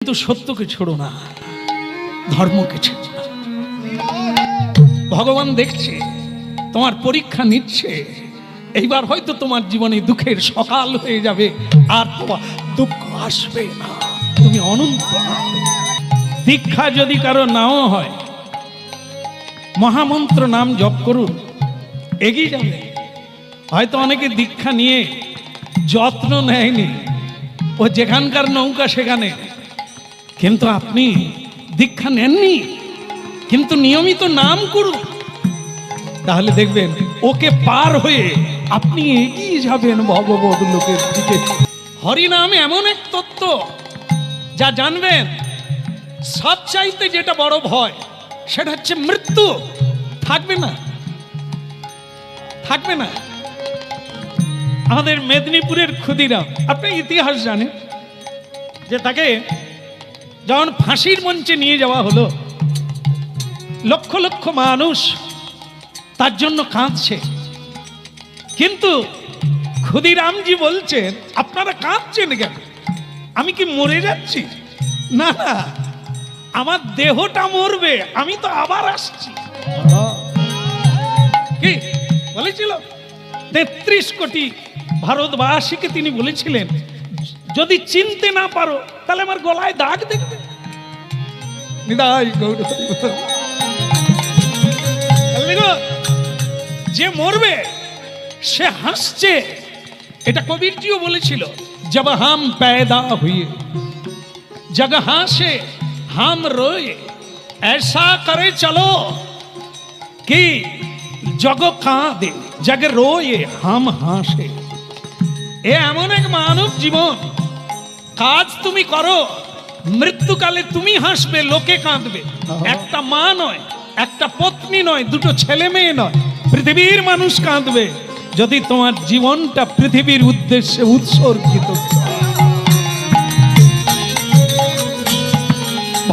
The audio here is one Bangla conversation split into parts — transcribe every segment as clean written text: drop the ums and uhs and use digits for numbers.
কিন্তু সত্যকে ছোড়ো না, ধর্মকে ছেড়ো না। ভগবান দেখছে, তোমার পরীক্ষা নিচ্ছে। এইবার হয়তো তোমার জীবনে দুঃখের সকাল হয়ে যাবে, আর তোমার দুঃখ আসবে না, তুমি অনন্ত। দীক্ষা যদি কারো নাও হয়, মহামন্ত্র নাম জপ করুন, এগিয়ে যাবে। হয়তো অনেকে দীক্ষা নিয়ে যত্ন নেয়নি, ও যেখানকার নৌকা সেখানে, কিন্তু আপনি দীক্ষা নেননি, কিন্তু নিয়মিত নাম করুন, তাহলে দেখবেন ওকে পার হয়ে আপনি এগিয়ে যাবেন ভগবত লোকের দিকে। হরিনাম এমন এক তত্ত্ব যা জানবেন, সবচাইতে যেটা বড় ভয় সেটা হচ্ছে মৃত্যু। থাকবে না, থাকবে না। আমাদের মেদিনীপুরের ক্ষুদিরাম, আপনি ইতিহাস জানেন যে তাকে যখন ফাঁসির মঞ্চে নিয়ে যাওয়া হলো, লক্ষ লক্ষ মানুষ তার জন্য কাঁদছে, কিন্তু ক্ষুদিরামজি বলছেন, আপনারা কাঁদছেন কেন? আমি কি মরে যাচ্ছি? না না, আমার দেহটা মরবে, আমি তো আবার আসছি। কি বলেছিল? ৩৩ কোটি ভারতবাসীকে তিনি বলেছিলেন, যদি চিনতে না পারো তাহলে আমার গলায় দাগ দেখবে। যে মরবে সে হাসছে, এটা কবিরজিও বলেছিল। জব হাম पैदा हुए जग हासे हम रोए, ऐसा करे चलो कि जग कांदे जग रोए हम हासे। এ এমন এক মানব জীবন, কাজ তুমি করো, মৃত্যুকালে তুমি হাসবে, লোকে কাঁদবে। একটা মা নয়, একটা পত্নী নয়, দুটো ছেলে মেয়ে নয়, পৃথিবীর মানুষ কাঁদবে যদি তোমার জীবনটা পৃথিবীর উদ্দেশ্যে উৎসর্গিত।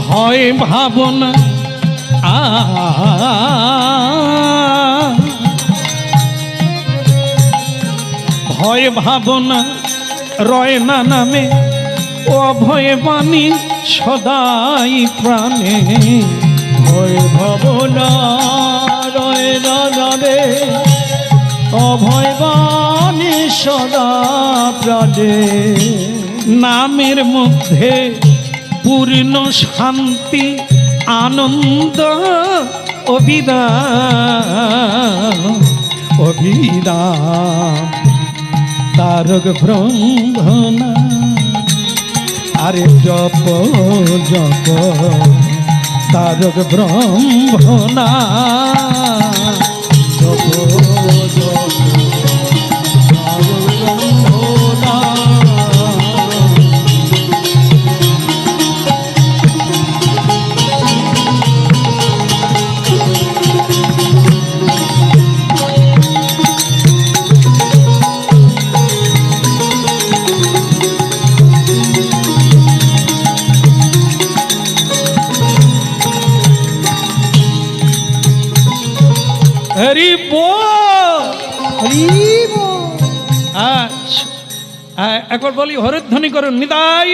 ভয় ভাবনা ভয় ভাবনা রয় না নামে, অভয় বাণী সদাই প্রাণে। ভয় ভাবনা রয় না নামে, অভয় বাণী সদা প্রাণে। নামের মধ্যে পূর্ণ শান্তি আনন্দ অভিধান অভিধান। তারক ব্রহ্মনা আরে জপ জপ তারক ব্রহ্মনা জপ জপ তারক ব্রহ্মনা। হরি বল, হরি বল। একবার বলি, হরিধ্বনি করুন, নিতাই।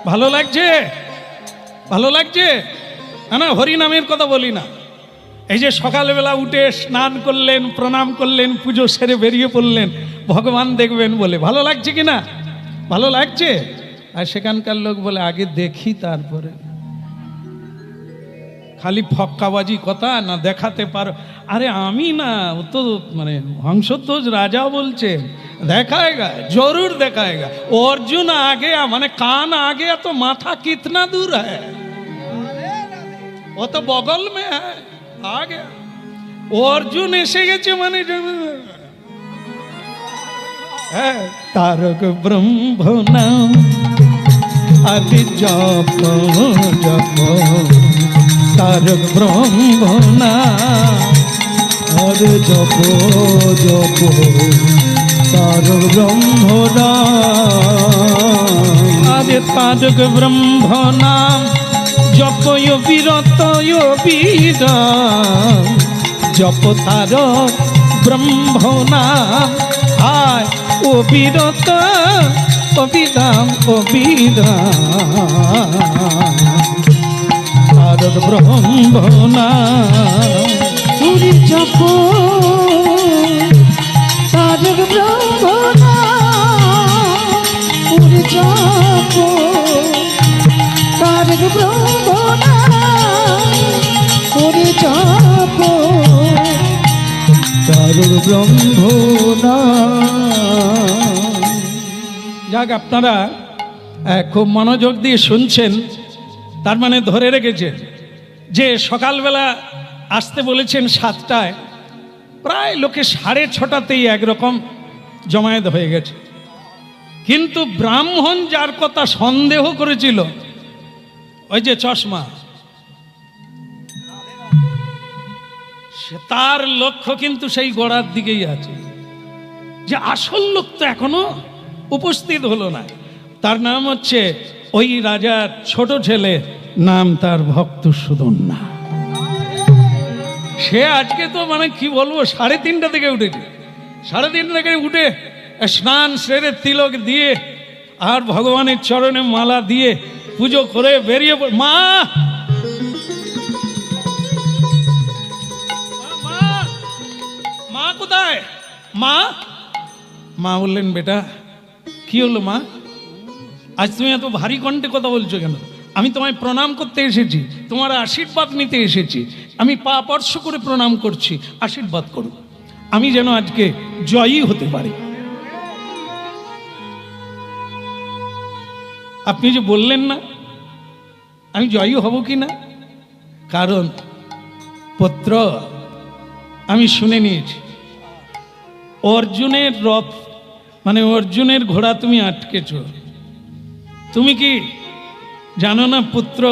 ভালো লাগছে? ভালো লাগছে না? হরি নামের কথা বলি না। এই যে সকালবেলা উঠে স্নান করলেন, প্রণাম করলেন, পুজো সেরে বেরিয়ে পড়লেন ভগবান দেখবেন বলে, ভালো লাগছে কি না? ভালো লাগছে? আর সেখানকার লোক বলে, আগে দেখি তারপরে। খালি ফক্কাবাজি কথা, না দেখাতে পারো। আরে আমি না, ও তো মানে হংসধ্বজ রাজা বলছে দেখাएगा, जरूर देखाएगा। अर्जुन आ गया মানে कान आ गया तो माथा कितना दूर है, वो तो बगल में है, आ गया। अर्जुन এসে গেছে মানে তারক ব্রহ্ম নাম আদি জপ জপ তারক ব্রহ্ম নাম। আরে জপ জপ তারক ব্রহ্মনা। আরে তারক ব্রহ্ম নাম জপয় বিরত বিরাম জপ তার ব্রহ্মনাম হায় অবিরত অবিরাম অবিরাম তার ব্রহ্মনাম পুরি জপ তারক ব্রহ্মনা পুরি জপ তারক ব্রহ্মনা পুরি জপ তারক ব্রহ্মনা। যাক, আপনারা খুব মনোযোগ দিয়ে শুনছেন, তার মানে ধরে রেখেছেন যে সকালবেলা আসতে বলেছেন 7টায়, প্রায় লোকে 6:30তেই একরকম জমায়েত হয়ে গেছে। কিন্তু ব্রাহ্মণ যার কথা সন্দেহ করেছিল, ওই যে চশমা, তার লক্ষ্য কিন্তু সেই গোড়ার দিকেই আছে, যে আসল লোক তো এখনো উপস্থিত হলো না। তার নাম হচ্ছে ওই রাজার ছোট ছেলে, নাম তার ভক্ত সুদন্না। সে আজকে তো মানে কি বলবো, 3:30 থেকে উঠেছে। 3:30 থেকে উঠে স্নান সেরে তিলক দিয়ে আর ভগবানের চরণে মালা দিয়ে পুজো করে বেরিয়ে মা মা কোথায়? মা মা বললেন, বেটা কি হলো মা, আজ তুমি এত ভারী কণ্ঠে কথা বলছো কেন? আমি তোমায় প্রণাম করতে এসেছি, তোমার আশীর্বাদ নিতে এসেছি। আমি পা স্পর্শ করে প্রণাম করছি, আশীর্বাদ করো, আমি যেন আজকে জয়ী হতে পারি। আপনি যে বললেন না আমি জয়ী হব কি না, কারণ পুত্র আমি শুনে নিয়েছি অর্জুনের রথ মানে অর্জুনের ঘোড়া তুমি আটকেছ। তুমি কি জানো না পুত্র,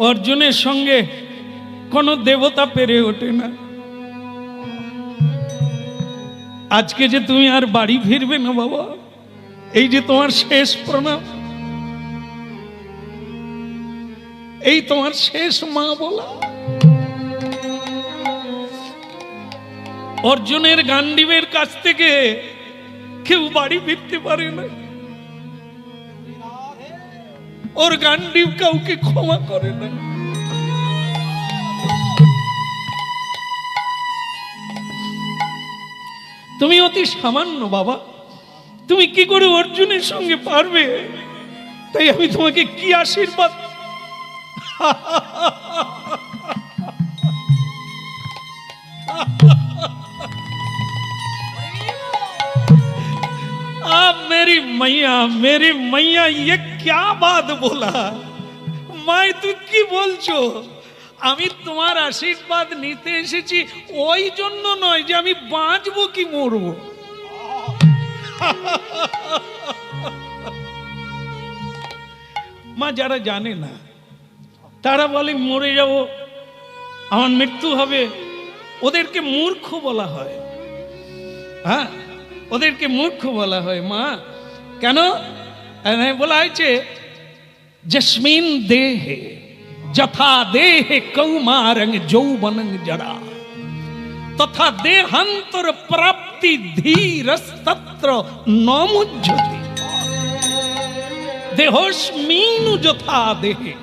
অর্জুনের সঙ্গে কোনো দেবতা পেরে ওঠে না। আজকে যে তুমি আর বাড়ি ফিরবে না বাবা, এই যে তোমার শেষ প্রণাম, এই তোমার শেষ মা বলা। অর্জুনের গান্ডীবের কাছ থেকে কেউ বাড়ি ফিরতে পারে না, ওর গান্ডীব কাউকে ক্ষমা করে না। তুমি অতি সামান্য বাবা, তুমি কি করে অর্জুনের সঙ্গে পারবে? তাই আমি তোমাকে কি আশীর্বাদ मेरी मैया ये क्या बात बोला? মাই তুই কি বলছো? আমি তোমার আশীর্বাদ নিতে এসেছি, ওই জন্য নয় যে আমি বাঁচবো কি মরবো। মা যারা জানে না তারা বলে মরে যাব, আমার মৃত্যু হবে, ওদেরকে মূর্খ বলা হয়। হ্যাঁ, ওদেরকে মূর্খ বলা হয়। মা কেন বলা হয়েছে, জস্মিন দেহে যথা দেহে কৌমারং যৌবনং জরা তথা দেহান্তর প্রাপ্তি ধীরস্তত্র নমুজ্জতি দেহস্মিনু যথা দেহে।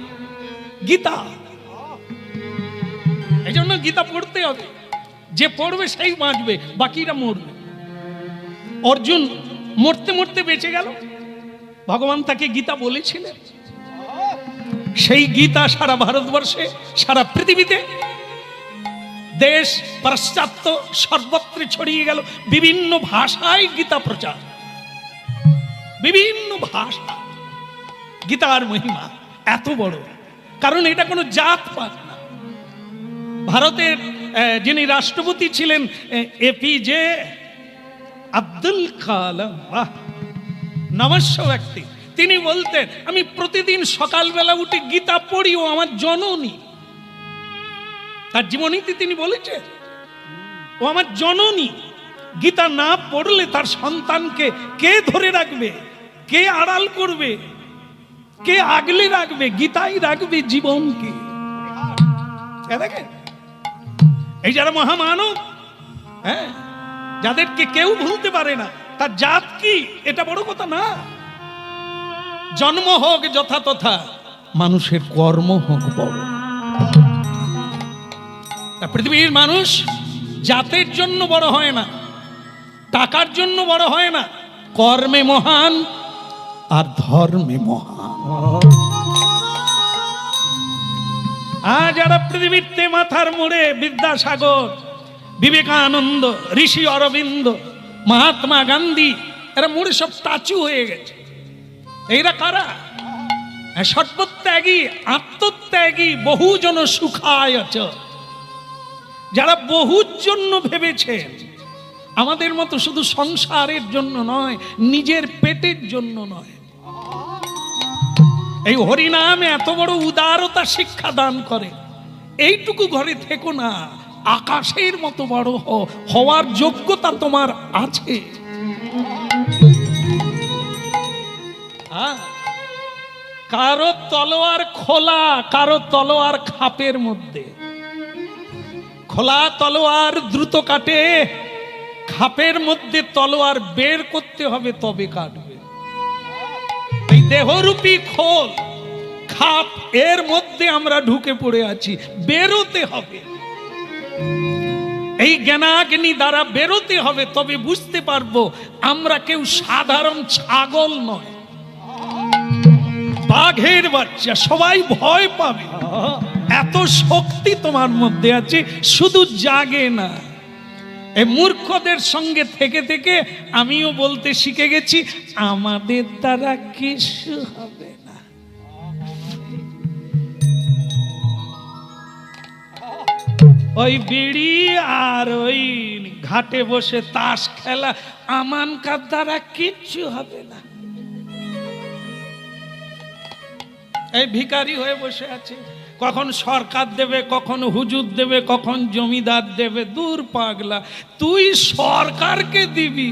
গীতা, এই জন্য গীতা পড়তে হবে, যে পড়বে সেই বাঁচবে, বাকিরা মরবে। অর্জুন মরতে মরতে বেঁচে গেল, ভগবান তাকে গীতা বলেছিলেন। সেই গীতা সারা ভারতবর্ষে, সারা পৃথিবীতে, দেশ পাশ্চাত্য সর্বত্র ছড়িয়ে গেল। বিভিন্ন ভাষায় গীতা প্রচার, বিভিন্ন ভাষা। গীতার মহিমা এত বড়, কারণ এটা কোনো জাত পাত না। ভারতের যিনি রাষ্ট্রপতি ছিলেন এপিজে আব্দুল কালাম, নমস্য ব্যক্তি, তিনি বলতেন আমি প্রতিদিন সকালবেলা উঠে গীতা পড়ি, ও আমার জননী। তার জীবনীতে তিনি বলেছেন ও আমার জননী। গীতা না পড়লে তার সন্তানকে কে ধরে রাখবে, কে আড়াল করবে? কে আগলে রাখবে? গীতাই রাখবে জীবনকে। দেখেন এই যারা মহামানব, হ্যাঁ, যাদেরকে কেউ ভুলতে পারে না, তার জাত কি এটা বড় কথা না। জন্ম হোক যথাতথা, মানুষের কর্ম হোক বড়। পৃথিবীর মানুষ জাতের জন্য বড় হয় না, টাকার জন্য বড় হয় না, কর্মে মহান আর ধর্মে মহান। আর যারা পৃথিবীতে মাথার মোড়ে বিদ্যাসাগর, বিবেকানন্দ, ঋষি অরবিন্দ, মহাত্মা গান্ধী, এরা মোড়ে সব স্ট্যাচু হয়ে গেছে। এরা কারা? সর্বত্যাগী, আত্মত্যাগী, বহুজন সুখায় চ, যারা বহুর জন্য ভেবেছেন। আমাদের মতো শুধু সংসারের জন্য নয়, নিজের পেটের জন্য নয়। এই হরিনাম এত বড় উদারতা শিক্ষা দান করে। এইটুকু ঘরে থেকো না, আকাশের মতো বড় হওয়ার যোগ্যতা তোমার আছে। কারো তলোয়ার খোলা, কারো তলোয়ার খাপের মধ্যে। খোলা তলোয়ার দ্রুত কাটে, খাপের মধ্যে তলোয়ার বের করতে হবে তবে কাটবে। এই দেহরূপী খোল, খাপ, এর মধ্যে আমরা ঢুকে পড়ে আছি, বেরোতে হবে। এই জ্ঞানাগ্নি দ্বারা বেরোতে হবে, তবে বুঝতে পারবো আমরা কেউ সাধারণ ছাগল নয়, বাঘের বাচ্চা। সবাই ভয় পাবে, এত শক্তি তোমার মধ্যে আছে, শুধু জাগে না। এই মূর্খদের সঙ্গে থেকে থেকে আমিও বলতে শিখে গেছি, আমাদের দ্বারা কিছু হবে না। ওই বিড়ি আর ওই ঘাটে বসে তাস খেলা, আমানকার দ্বারা কিচ্ছু হবে না। এই ভিখারি হয়ে বসে আছে, কখন সরকার দেবে, কখন হুজুর দেবে, কখন জমিদার দেবে। দূর পাগলা, তুই সরকারকে দিবি।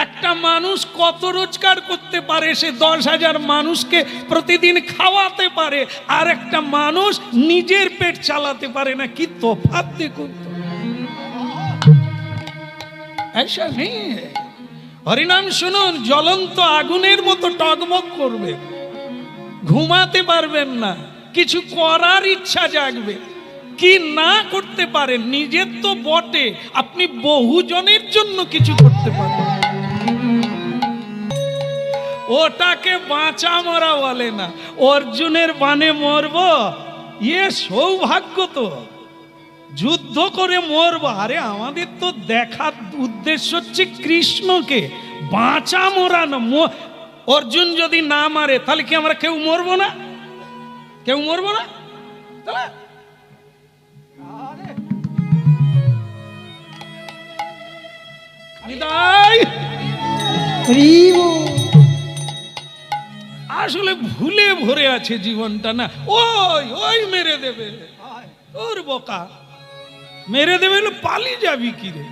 একটা মানুষ কত রোজগার করতে পারে? সে 10,000 মানুষকে প্রতিদিন খাওয়াতে পারে, আর একটা মানুষ নিজের পেট চালাতে পারে না। কি তফাৎ দেখুন তো। ऐसा नहीं है। হরিনাম শুনুন, জ্বলন্ত আগুনের মতো টগবগ করবে, ঘুমাতে পারবেন না, কিছু করার ইচ্ছা জাগবে। কি না করতে পারেন নিজের তো বটে, আপনি বহুজনের জন্য কিছু করতে পারেন। ওটাকে বাঁচা মরা বলে না। অর্জুনের বাণে মরবো, ইয়ে সৌভাগ্য তো। যুদ্ধ করে মরবো, আরে আমাদের তো দেখার উদ্দেশ্য হচ্ছে কৃষ্ণকে। বাঁচা মরা না। অর্জুন যদি না মারে তাহলে কি আমরা কেউ মরবো না? কেউ মরবো না? আসলে ভুলে ভরে আছে জীবনটা না। ওই ওই মেরে দেবে, তোর বোকা মেরে দেবে, পালিয়ে যাবি কি রে?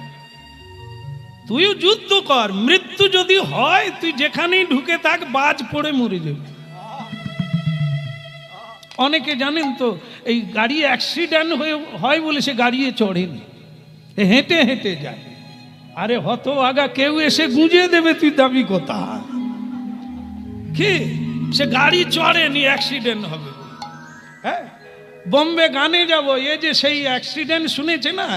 তুইও যুদ্ধ কর, মৃত্যু যদি হয় তুই যেখানেই ঢুকে থাক, বাজ পড়ে মরে যাবে। অনেকে জানেন তো, এই গাড়ি অ্যাক্সিডেন্ট হয় বলে সে গাড়িয়ে চড়েনি, হেঁটে হেঁটে যায়। আরে হতভাগা, কেউ এসে গুঁজে দেবে, তুই দাবি কথা কি? সে গাড়ি চড়েনি, অ্যাক্সিডেন্ট হবে। হ্যাঁ, বোম্বে গানে যাব, এ যে সেই অ্যাক্সিডেন্ট শুনেছে না,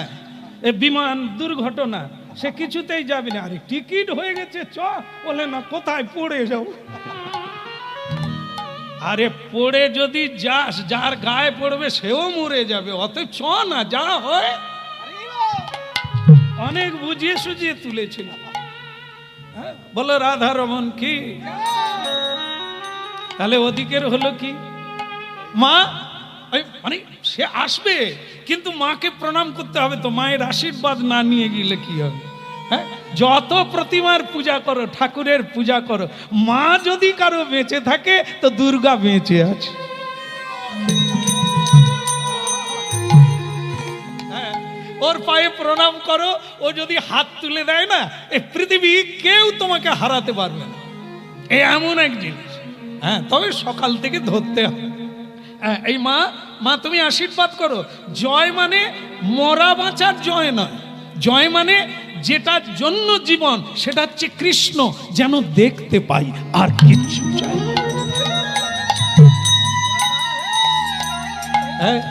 এ বিমান দুর্ঘটনা, সে কিছুতেই যাবে না। আরে টিকিট হয়ে গেছে, চ। বলে না, কোথায়? পড়ে যাও। আরে পড়ে যদি যাস, যার গায়ে পড়বে সেও মরে যাবে, অত চ না, যা হয়। অনেক বুঝিয়ে সুঝিয়ে তুলেছিল। বলো রাধা রমন কি? তাহলে ওদিকের হলো কি? মা মানে সে আসবে, কিন্তু মাকে প্রণাম করতে হবে তো। মায়ের আশীর্বাদ না নিয়ে গেলে কি হবে? হ্যাঁ, যত প্রতিমার পূজা করো, ঠাকুরের পূজা করো, মা যদি কারো বেঁচে থাকে তো দুর্গা বেঁচে আছে। ওর পায়ে প্রণাম করো, ও যদি হাত তুলে দেয় না, এই পৃথিবী কেউ তোমাকে হারাতে পারবে না। এমন এক জিনিস। হ্যাঁ, তবে সকাল থেকে ধরতে হবে। হ্যাঁ, এই মা, মা তুমি আশীর্বাদ করো। জয় মানে মরা বাঁচার জয় নয়, জয় মানে যেটার জন্য জীবন সেটা হচ্ছে কৃষ্ণ যেন দেখতে পাই, আর কিচ্ছু চাই না। হ্যাঁ,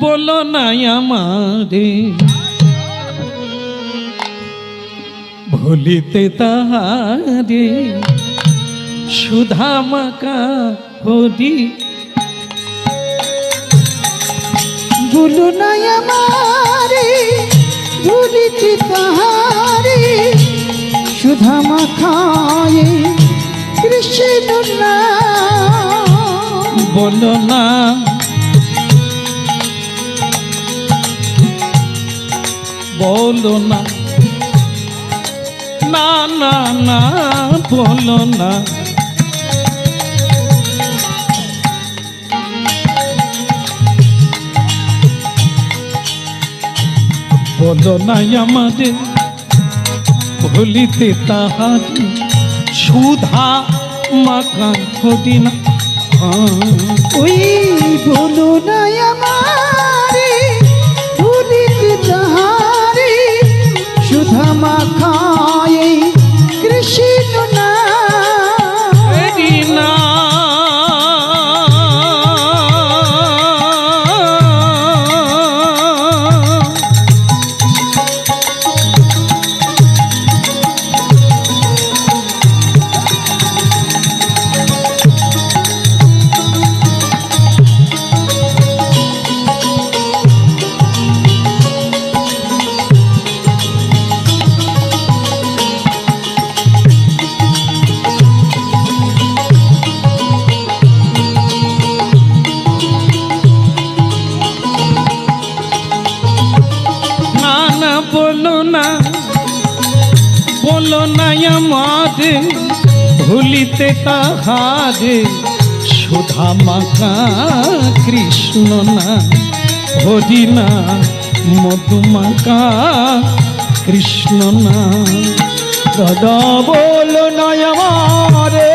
বলো না আমারে ভুলিতে তাহারে সুধা মাকা হরি। ভুলো না আমারে ভুলিতে তাহারে সুধা মাখায়ে কৃষ্ণ নাম। বলো না, বলো না, না না না, বলো না। বলো না আমাদের ভুলিতে তাহারি সুধা মাখা হরি না। ওই ভুলো না আমারে ভুলিতে তাহারে সুধা মাখায়ে কৃষ্ণ নাম। হরি না, বলো না, বলো না আমারে ভুলিতে তাহারে সুধা মাখা কৃষ্ণ না। হরি না, মধু মাখা কৃষ্ণ না। দাদা বলো না আমারে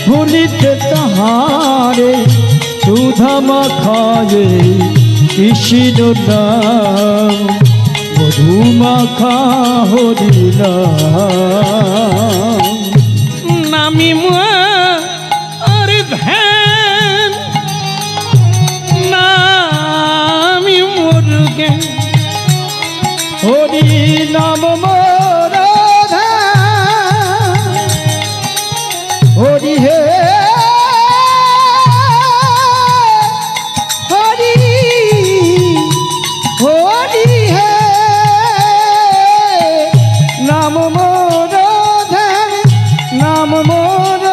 ভুলিতে তাহারে সুধা মাখায়ে কৃষ্ণ নাম। মধু মাখা হরি নাম। নামি আর ধ্যান নামি মুরগে হরি নাম মোর ধ্যান। হরি হে হরি হরি হে নাম মোর ধ্যান নাম মোর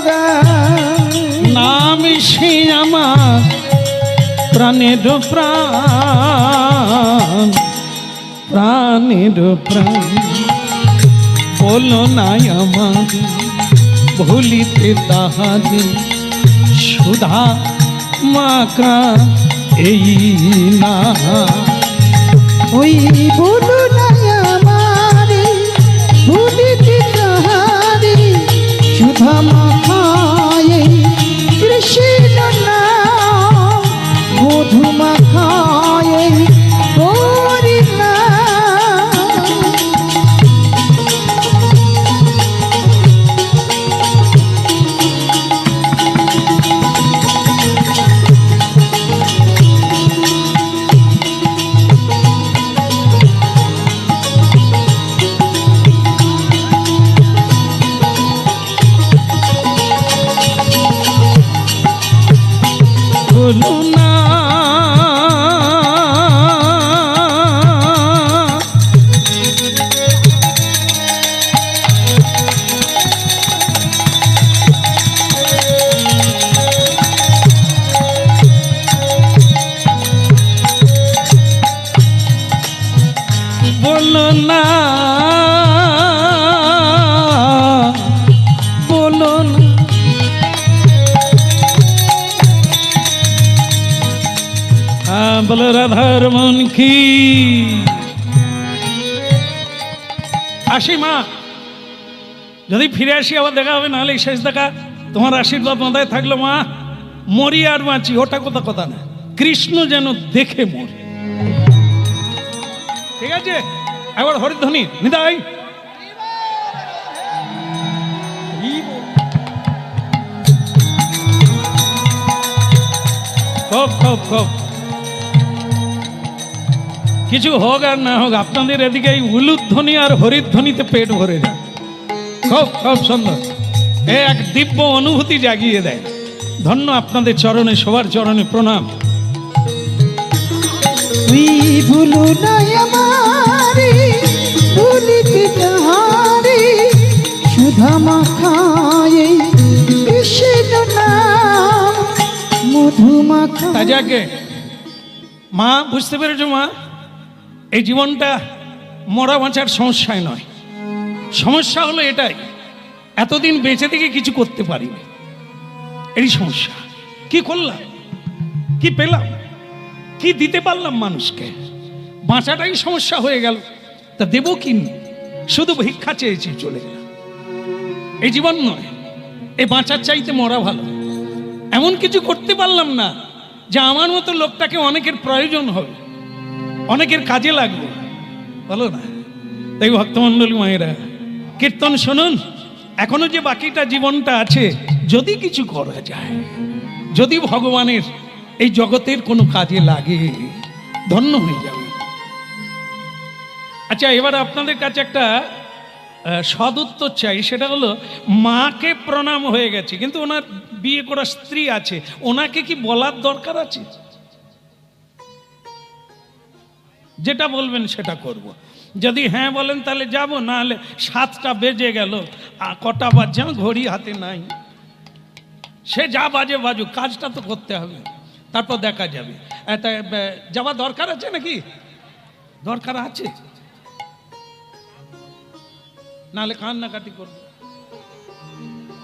গান। নাম সে আমার প্রাণের প্রাণ, প্রাণের প্রাণ। বলো না আমার ভুলিতে তাহারে সুধা মাকা এই না। ওই বলো না আমারে ভুলিতে তাহারে সুধা মাখায়ে কৃষ্ণ নাম। মধু মাখায়ে হরি নাম। বলো না, বলো না, বলো না। হ্যাঁ, বলো রাধার মন কি। আসি মা, যদি ফিরে আসি আবার দেখা হবে, নাহলে শেষ দেখা তোমার আশীর্বাদ মাথায় থাকলো মা, মরি আর বাঁচি ওটা কথা না, কৃষ্ণ যেন দেখে মরে। ঠিক আছে, এবার হরিধ্বনি নিদাই। খুব কিছু হোক আর না হোক, আপনাদের এদিকে এই উলুধ্বনি আর হরিধ্বনিতে পেট ভরে যায়। খুব সুন্দর, এক দিব্য অনুভূতি জাগিয়ে দেয়। ধন্য আপনাদের চরণে, সবার চরণে প্রণাম। ভুলু নাই আমারে ভুলিতে তাহারে, সুধা মাখায় কৃষ্ণ নাম মধু মাখা। তাজাকে মা, বুঝতে পেরেছো মা, এই জীবনটা মরা বাঁচার সমস্যায় নয়, সমস্যা হলো এটাই, এতদিন বেঁচে থেকে কিছু করতে পারিনি, এই সমস্যা। কি করলাম, কি পেলাম, কি দিতে পারলাম মানুষকে, বাঁচাটাই সমস্যা হয়ে গেল। তা দেবো কি, শুধু ভিক্ষা চেয়েছি চলে গেলাম। এই জীবন নয়, এই বাঁচার চাইতে মরা ভালো। এমন কিছু করতে পারলাম না যে আমার মতো লোকটাকে অনেকের প্রয়োজন হবে, অনেকের কাজে লাগবে, বলো না? তাই ভক্তমণ্ডলী মায়েরা, কীর্তন শুনুন, এখনো যে বাকিটা জীবনটা আছে, যদি কিছু করা যায়, যদি ভগবানের এই জগতের কোনো কাজে লাগে, ধন্য হয়ে যাবে। আচ্ছা, এবার আপনাদের কাছে একটা সদুত্তর চাই, সেটা হলো মাকে প্রণাম হয়ে গেছে, কিন্তু ওনার বিয়ে করা স্ত্রী আছে, ওনাকে কি বলার দরকার আছে? যেটা বলবেন সেটা করব। যদি হ্যাঁ বলেন তাহলে যাব, না হলে 7টা বেজে গেল, কটা বাজছে ঘড়ি হাতে নাই, সে যা বাজে বাজুক, কাজটা তো করতে হবে, তারপর দেখা যাবে। যাওয়া দরকার আছে নাকি? দরকার আছে, নাহলে কান্নাকাটি করব।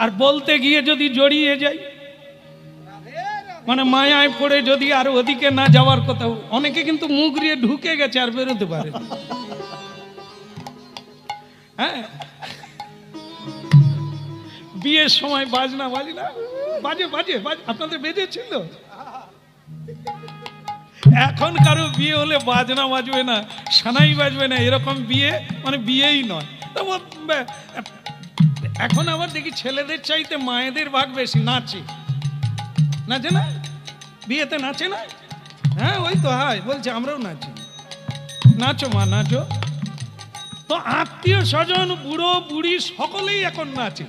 আর বলতে গিয়ে যদি জড়িয়ে যাই, মানে মায়ায় পড়ে যদি আর ওদিকে না যাওয়ার কথা, অনেকে কিন্তু মুখ দিয়ে ঢুকে গেছে আর বেরোতে পারে। হ্যাঁ, বিয়ের সময় বাজনা বাজে, আপনাদের বেজেছিল? এখন কারো বিয়ে হলে বাজনা বাজবে না, সানাই বাজবে না, এরকম বিয়ে মানে বিয়েই নয়। এখন আবার দেখি ছেলেদের চাইতে মায়েদের ভাগ বেশি, নাচে না, বিয়েতে নাচে না? হ্যাঁ, ওই তো হয়, বলছে আমরাও নাচি। নাচো মা, নাচো। তো আত্মীয় স্বজন, বুড়ো বুড়ি সকলেই এখন নাচে।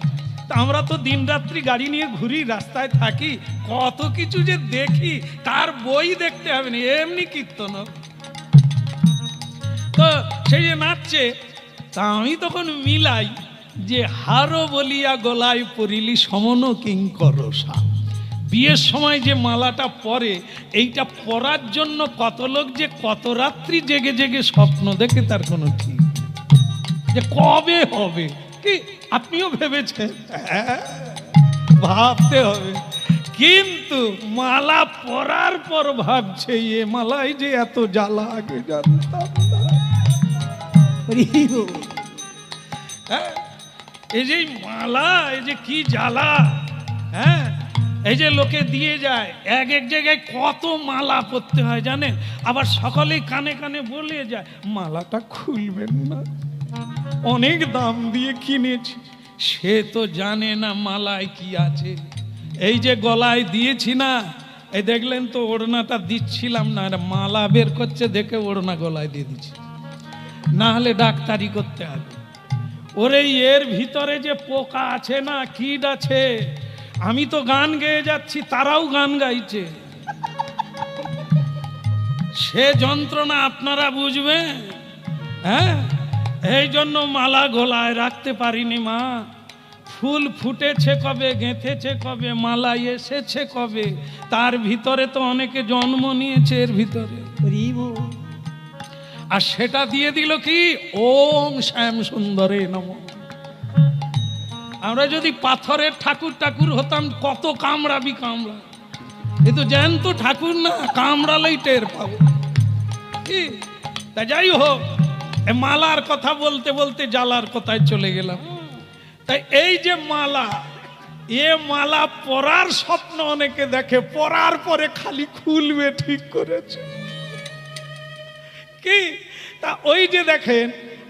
তা আমরা তো দিন রাত্রি গাড়ি নিয়ে ঘুরি, রাস্তায় থাকি, কত কিছু যে দেখি, তার বই দেখতে হবে না, এমনি কীর্তন। তো সেই যে নাচছে, তা আমি তখন মিলাই যে হারো বলিয়া গলায় পরিলি সমন কিঙ্কর সা। বিয়ের সময় যে মালাটা পরে, এইটা পরার জন্য কত লোক যে কত রাত্রি জেগে জেগে স্বপ্ন দেখে, তার কোনো ঠিক যে কবে হবে। কি আপনিও ভেবেছেন? ভাবতে হবে, কিন্তু মালা পরার পর ভাবছে এ মালাই যে এত জ্বালা, আগে জানতাম না। হ্যাঁ, এই যে মালা, এই যে কি জ্বালা। হ্যাঁ, এই যে লোকে দিয়ে যায়, এক জায়গায় কত মালা পরতে হয় জানেন, আবার সকলেই কানে কানে বলে যায় মালাটা খুলবেন না, অনেক দাম দিয়ে কিনেছি। সে তো জানে না মালায় কি আছে। এই যে গলায় দিয়েছি না, এই দেখলেন তো ওড়নাটা দিচ্ছিলাম না, মালা বের করছে দেখে ওড়না গলায় দিয়ে দিচ্ছি, না হলে ডাক্তারি করতে হবে। ওরে এর ভিতরে যে পোকা আছে না, কীট আছে, আমি তো গান গেয়ে যাচ্ছি, তারাও গান গাইছে, সে যন্ত্রণা আপনারা বুঝবেন। হ্যাঁ, এই জন্য মালা গলায় রাখতে পারিনি মা। ফুল ফুটেছে কবে, গেঁথেছে কবে, মালা এসেছে কবে, তার ভিতরে তো অনেকে জন্ম নিয়েছে এর ভিতরে, আর সেটা দিয়ে দিল কি ওম শ্যাম সুন্দরে নমঃ। আমরা যদি পাথরের ঠাকুর হতাম, কত কামড়াবি কামড়া, কিন্তু জ্যান্ত ঠাকুর না, কামড়ালেই টের পাবো। কি তা যাই হোক, মালার কথা বলতে বলতে জালার কথায় চলে গেলাম। তাই এই যে মালা, এ মালা পরার স্বপ্ন অনেকে দেখে, পরার পরে খালি খুলবে, ঠিক করেছে কি? তা ওই যে দেখেন,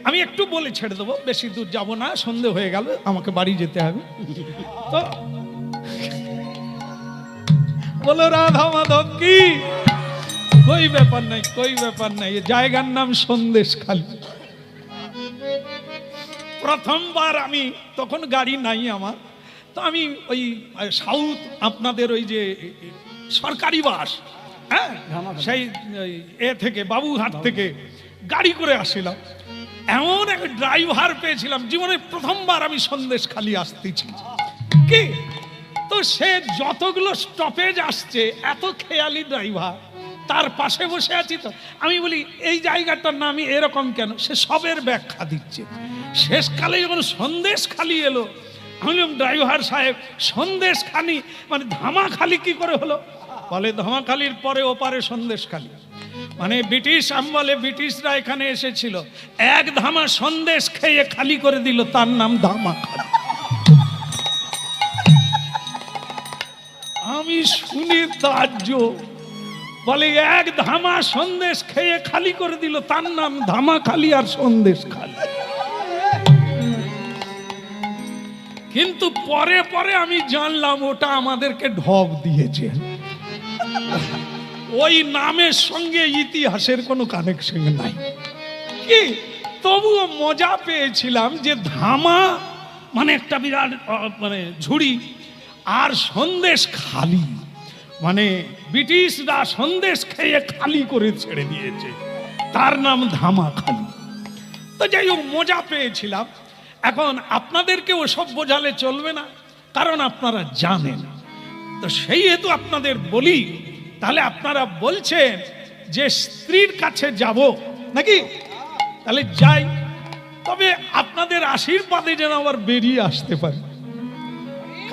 আমি একটু বলে ছেড়ে দেবো, বেশি দূর যাব না, সন্ধে হয়ে গেল, আমাকে বাড়ি যেতে হবে। তো বলো রাধা মাধব কি? কই ব্যাপার নাই, কই ব্যাপার নাই। জায়গার নাম সন্দেশখালী। প্রথমবার আমি, তখন গাড়ি নাই আমার, তো আমি ওই সাউথ আপনাদের ওই যে সরকারি বাস, হ্যাঁ, সেই এ থেকে বাবুঘাট থেকে গাড়ি করে আসছিলাম। এমন এক ড্রাইভার পেয়েছিলাম, জীবনে প্রথমবার আমি সন্দেশখালী আসতেছি কি। তো সে যতগুলো স্টপেজ আসছে, এত খেয়ালি ড্রাইভার, তার পাশে বসে আছি। তো আমি বলি এই জায়গাটার নাম এরকম কেন? সে সবের ব্যাখ্যা দিচ্ছে। শেষকালে যখন সন্দেশখালী এলো, আমি বললাম ড্রাইভার সাহেব, সন্দেশখালী মানে ধামাখালি কি করে হলো? বলে ধামাখালির পরে ওপারে সন্দেশখালী, মানে ব্রিটিশ আমলে ব্রিটিশরা এখানে এসেছিল, এক ধামা সন্দেশ খেয়ে খালি করে দিল, তার নাম ধামাখালি। আমি শুনি তাজ্জব, বলে এক ধামা সন্দেশ খেয়ে খালি করে দিল, তার নাম ধামাখালি আর সন্দেশখালী। কিন্তু পরে পরে আমি জানলাম ওটা আমাদেরকে ঢপ দিয়েছে, ওই নামের সঙ্গে ইতিহাসের কোনো কানেকশন নাই কি। তবুও মজা পেয়েছিলাম যে ধামা মানে একটা বিরাট মানে ঝুড়ি, আর সন্দেশ খালি মানে ব্রিটিশরা সন্দেশ খেয়ে খালি করে ছেড়ে দিয়েছে, তার নাম ধামাখালি। তো যাই হোক, মজা পেয়েছিলাম। এখন আপনাদেরকে ওসব বোঝালে চলবে না, কারণ আপনারা জানেন। তো সেই হেতু আপনাদের বলি, তাহলে আপনারা বলছেন যে স্ত্রীর কাছে যাব নাকি, তাহলে যাই, তবে আপনাদের আশীর্বাদে যেন আবার বেরিয়ে আসতে পারে।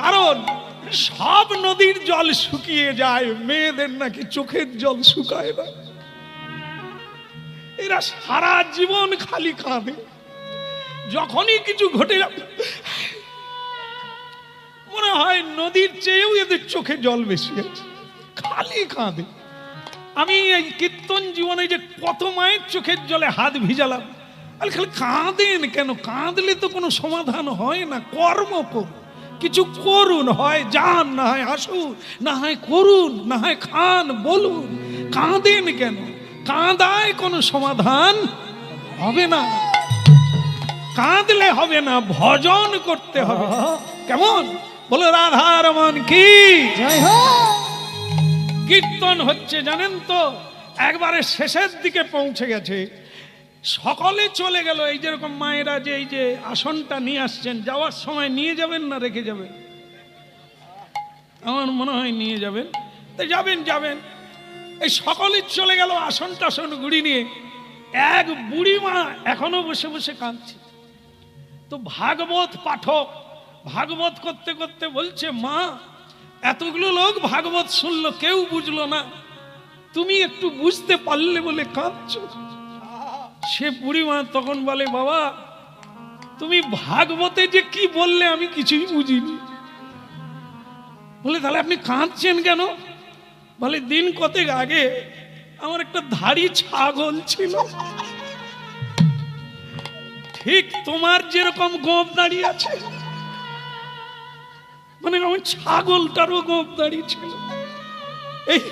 কারণ সব নদীর জল শুকিয়ে যায়, মেয়েদের নাকি চোখের জল শুকায় না। এরা সারা জীবন খালি কাঁদে, যখনই কিছু ঘটে যাবে মনে হয় নদীর চেয়েও এদের চোখে জল বেশি আছে, খালি কাঁদে। আমি এই কীর্তন জীবনে যে কত মায়ের চোখের জলে হাত ভিজালাম, খালি কাঁদেন কেন? কাঁদলে তো কোনো সমাধান হয় না। কর্ম করুন, কিছু করুন, হয় যান, না হয় আসুন, না হয় করুন, না হয় খান, বলুন। কাঁদেন কেন? কাঁদায় কোনো সমাধান হবে না, কাঁদলে হবে না, ভজন করতে হবে। কেমন বলো? রাধারমন কি জয় হো। কীর্তন হচ্ছে জানেন তো, একবারে শেষের দিকে পৌঁছে গেছে, সকলে চলে গেল। এই যেরকম মায়েরা যে এই যে আসনটা নিয়ে আসছেন, যাওয়ার সময় নিয়ে যাবেন না রেখে যাবেন? আমার মনে হয় নিয়ে যাবেন। তো যাবেন যাবেন, এই সকলে চলে গেল আসন টাসন গুড়ি নিয়ে। এক বুড়ি মা এখনো বসে বসে কাঁদছে। তো ভাগবত পাঠক ভাগবত করতে করতে বলছে, মা এতগুলো লোক ভাগবত শুনলো, কেউ বুঝলো না, তুমি একটু বুঝতে পারলে বলে কাঁদছো। সে বুড়িমা তখন বলে, বাবা তুমি ভাগবতে যে কি বললে আমি কিছুই বুঝিনি। বলে তাহলে আপনি কাঁদছেন কেন? বলে দিন কতেক আগে আমার একটা ধাড়ি ছাগল ছিল, ঠিক তোমার যেরকম গোঁফ দাঁড়িয়ে আছে, মানে আমার ছাগলটারও গোঁফ দাঁড়িয়ে ছিল। এই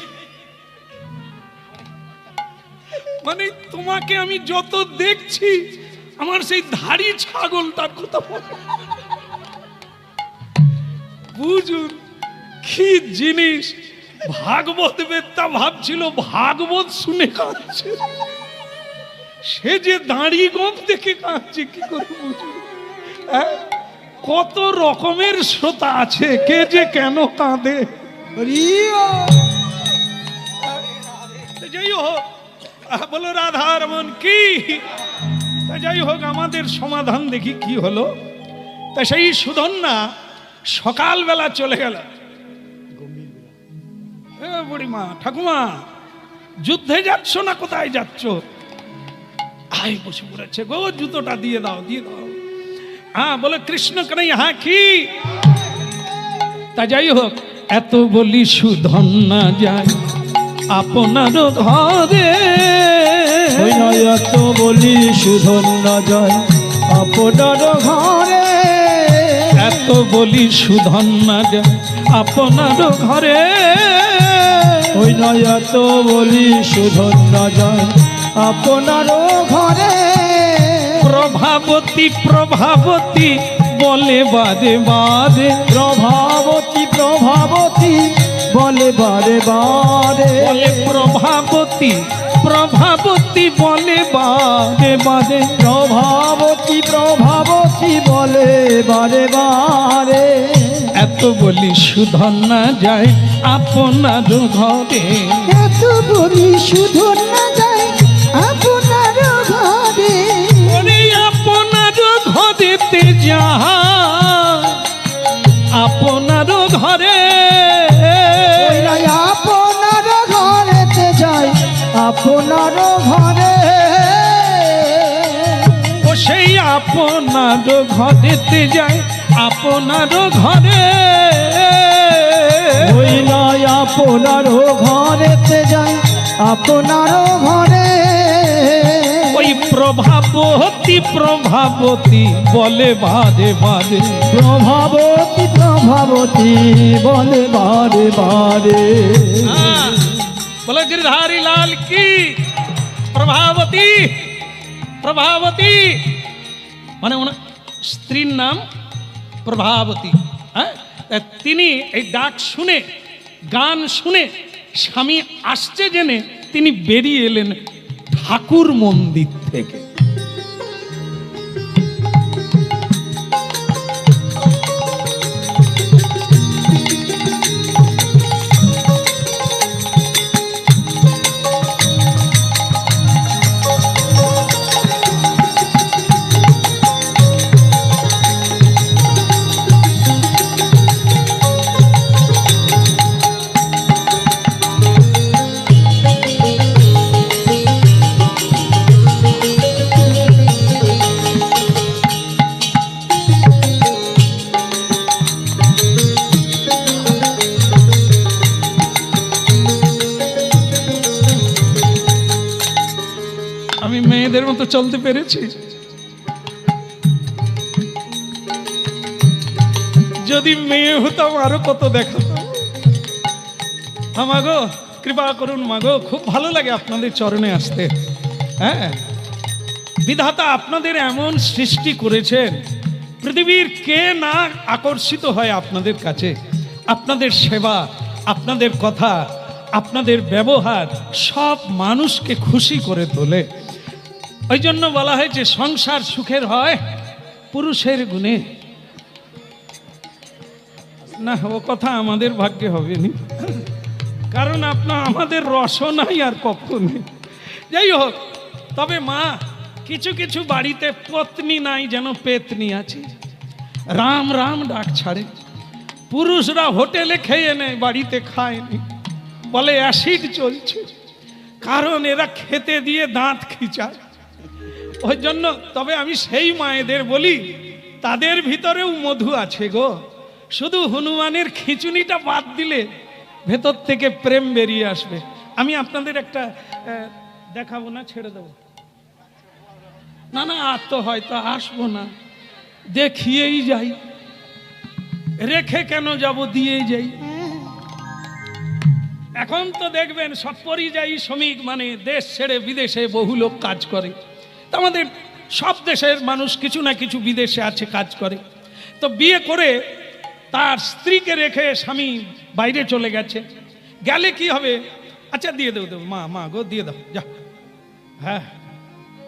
মানে তোমাকে আমি যত দেখছি, আমার সেই ধাড়ি ছাগলটার কথা বুঝুন কি জিনিস। ভাগবত বেত্তা ভাবছিল ভাগবত শুনে কাঁদছে, সে যে দাঁড়ি গোঁফ দেখে কাঁদছে, কি করে বুঝুন? কত রকমের শ্রোতা আছে, কে যে কেন কাঁদে। যাই হোক, বলো রাধারমন কি। যাই হোক, আমাদের সমাধান দেখি কি হলো। তা সেই সুধন্যা সকালবেলা চলে গেল। বুড়িমা, ঠাকুমা যুদ্ধে যাচ্ছ না কোথায় যাচ্ছ? আই বসে পড়েছে গো, জুতোটা দিয়ে দাও, দিয়ে দাও। হ্যাঁ বলে কৃষ্ণ কানাইয়া, হ্যাঁ কি তা যাই হোক, এত বলি সুধন না যায় আপনার ঘরে, ওই নয় এত বলি সুধন না যায় আপনার ঘরে, এত বলি সুধন না যায় আপনার ঘরে, ওই নয় এত বলি সুধন না যায় আপনার ঘরে। প্রভাবতী প্রভাবতী বলে বাদে বাদে, প্রভাবতী প্রভাবতী বলে বারে বারে, বলে প্রভাবতী প্রভাবতী বলে বাদে বাদে, প্রভাবতী প্রভাবতী বলে বারে বারে। এত বলি সুধন না যায় আপনার ঘরে, এত বলি সুধন না যায় আপনার ঘরে, ওরে আপনার ঘরেতে যায় আপনার ঘরে, ওই নয় আপনার ঘরেতে যায় আপনার ঘরে, ও সেই আপনার ঘরেতে যায় আপনার ঘরে, ওই নয় আপনার ঘরেতে যায় আপনার ঘরে। ওই প্রভাবতী প্রভাবতী বলে বাদে বাদে, প্রভাবতী প্রভাবতী বলে বারে বারে। বলে गिरधारी लाल की। প্রভাবতী প্রভাবতী মানে ওনার স্ত্রীর নাম প্রভাবতী। হ্যাঁ, তিনি এই ডাক শুনে, গান শুনে স্বামী আসছে জেনে তিনি বেরিয়ে এলেন ঠাকুর মন্দির থেকে। আমি মেয়েদের মতো চলতে পেরেছি? যদি মেয়ে হতাম আরো কত দেখাতাম। মাগো কৃপা করুন মাগো, খুব ভালো লাগে আপনাদের চরণে আসতে। হ্যাঁ, বিধাতা আপনাদের এমন সৃষ্টি করেছেন, পৃথিবীর কে না আকর্ষিত হয় আপনাদের কাছে। আপনাদের সেবা, আপনাদের কথা, আপনাদের ব্যবহার সব মানুষকে খুশি করে তোলে। ওই জন্য বলা হয়েছে সংসার সুখের হয় পুরুষের গুণে। না, ও কথা আমাদের ভাগ্যে হবে না, কারণ আমাদের রসও নাই আর কক্ষ নেই। যাই হোক, তবে মা, কিছু কিছু বাড়িতে পত্নী নাই যেন পেতনি আছে, রাম রাম ডাক ছাড়ে। পুরুষরা হোটেলে খেয়ে নেয়, বাড়িতে খায়নি, বলে অ্যাসিড চলছে, কারণ এরা খেতে দিয়ে দাঁত খিচায়। ওই জন্য তবে আমি সেই মায়েদের বলি, তাদের ভিতরেও মধু আছে গো। শুধু হনুমানের খিচুনিটা বাদ দিলে ভেতর থেকে প্রেম বেরিয়ে আসবে। আমি আপনাদের একটা দেখাবো না, ছেড়ে দেবো। না না, আর তো হয়তো আসবো না, দেখিয়েই যাই। রেখে কেন যাব, দিয়েই যাই। এখন তো দেখবেন সব পরিযায়ী শ্রমিক, মানে দেশ ছেড়ে বিদেশে বহু লোক কাজ করে। তো আমাদের সব দেশের মানুষ কিছু না কিছু বিদেশে আছে, কাজ করে। তো বিয়ে করে তার স্ত্রীকে রেখে স্বামী বাইরে চলে গেছে, গেলে কি হবে? আচ্ছা দিয়ে দেবো, দেবো মা, মা গো দিয়ে দাও, যা। হ্যাঁ,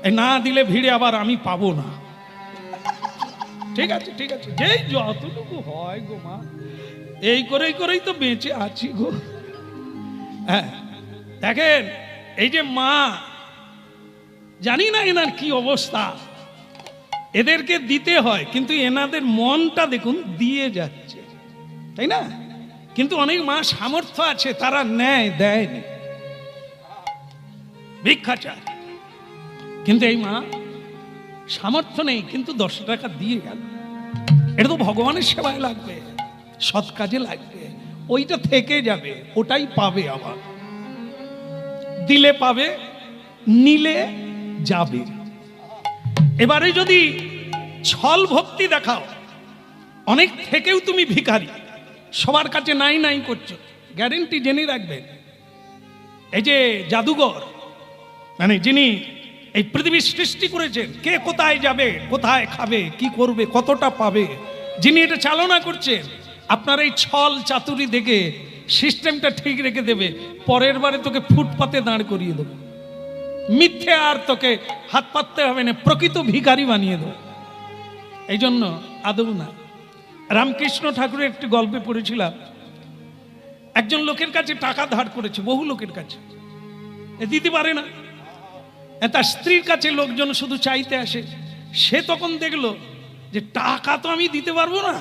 এই না দিলে ভিড়ে আবার আমি পাবো না। ঠিক আছে ঠিক আছে, যেই যতটুকু হয় গো মা, এই করেই তো বেঁচে আছি গো। হ্যাঁ, দেখেন এই যে মা, জানি না এনার কি অবস্থা, এদেরকে দিতে হয়, কিন্তু এনাদের মনটা দেখুন দিয়ে যাচ্ছে, তাই না? কিন্তু অনেক মা সামর্থ্য আছে, তারা নেয়, দেয়নি, ভিক্ষা চায়। কিন্তু এই মা সামর্থ্য নেই, কিন্তু 10 টাকা দিয়ে গেল। এটা তো ভগবানের সেবায় লাগবে, সৎ কাজে লাগবে, ওইটা থেকে যাবে, ওটাই পাবে। আবার দিলে পাবে, নিলে যাবে। এবারে যদি ছল ভক্তি দেখাও, অনেক থেকেও তুমি ভিখারি, সবার কাছে নাই নাই করছো, গ্যারেন্টি জেনে রাখবেন, এই যে জাদুঘর মানে যিনি এই পৃথিবীর সৃষ্টি করেছেন, কে কোথায় যাবে, কোথায় খাবে, কি করবে, কতটা পাবে, যিনি এটা চালনা করছেন, আপনার এই ছল চাতুরি দেখে সিস্টেমটা ঠিক রেখে দেবে, পরের বারে তোকে ফুটপাতে দাঁড় করিয়ে দেবো, মিথ্যে আর তোকে হাত পাততে হবে না, প্রকৃত ভিখারি বানিয়ে দেবো। এই জন্য আদৌ না। রামকৃষ্ণ ঠাকুরের একটি গল্পে পড়েছিলাম, একজন লোকের কাছে টাকা ধার করেছে, বহু লোকের কাছে, দিতে পারে না। তার স্ত্রীর কাছে লোকজন শুধু চাইতে আসে। সে তখন দেখলো যে টাকা তো আমি দিতে পারবো না,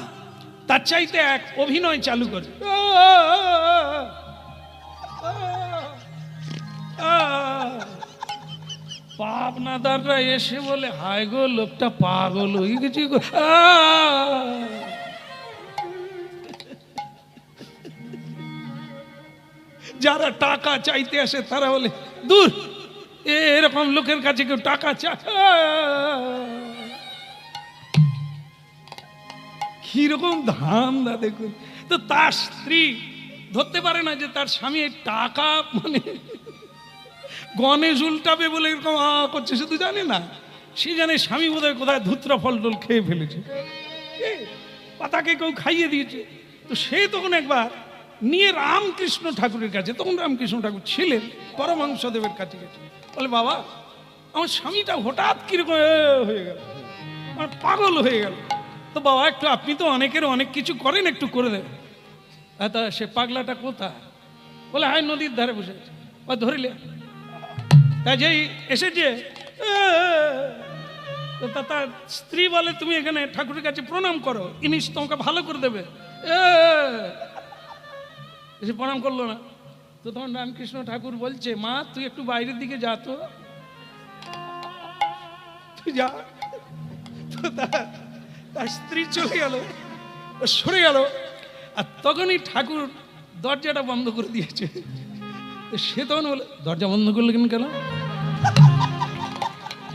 তার চাইতে এক অভিনয় চালু করে, পাবনাদাররা এসে বলে, হায় গো লোকটা পাগল হয়ে গেছে গো। যারা টাকা চাইতে আসে তারা বলে, দূর, এরকম লোকের কাছে কেউ টাকা চায়? কিরকম ধান্দা দেখুন। তো তার স্ত্রী ধরতে পারে না যে তার স্বামী টাকা মানে গণেশ উল্টাবে বলে এরকম করছে, শুধু জানে না, সে জানে স্বামী বোধহয় কোথায় ধুতরা ফল টল খেয়ে ফেলেছে, পাতাকে কেউ খাইয়ে দিয়েছে। তো সে তখন একবার নিয়ে রামকৃষ্ণ ঠাকুরের কাছে, তখন রামকৃষ্ণ ঠাকুর ছিলেন, পরমাংশদেবের কাছে গেছে, বলে, বাবা আমার স্বামীটা হঠাৎ কিরকম হয়ে গেল, আমার পাগল হয়ে গেল, তো বাবা একটু, আপনি তো অনেকের অনেক কিছু করেন, একটু করে দেবেন। তা সে পাগলাটা কোথায়? বলে, হায় নদীর ধারে বসে আছে। ও ধরিলে, তা যেই এসেছে, তার স্ত্রী বলে, তুমি এখানে ঠাকুরের কাছে প্রণাম করো, ইনি তোমাকে ভালো করে দেবে। এসে প্রণাম করলো না। তো তখন রামকৃষ্ণ ঠাকুর বলছে, মা তুই একটু বাইরের দিকে যা, তো তুই যা। তো তার স্ত্রী চলে গেল, সরে গেল, আর তখনই ঠাকুর দরজাটা বন্ধ করে দিয়েছে। সে তখন বলে, দরজা বন্ধ করলে কেন?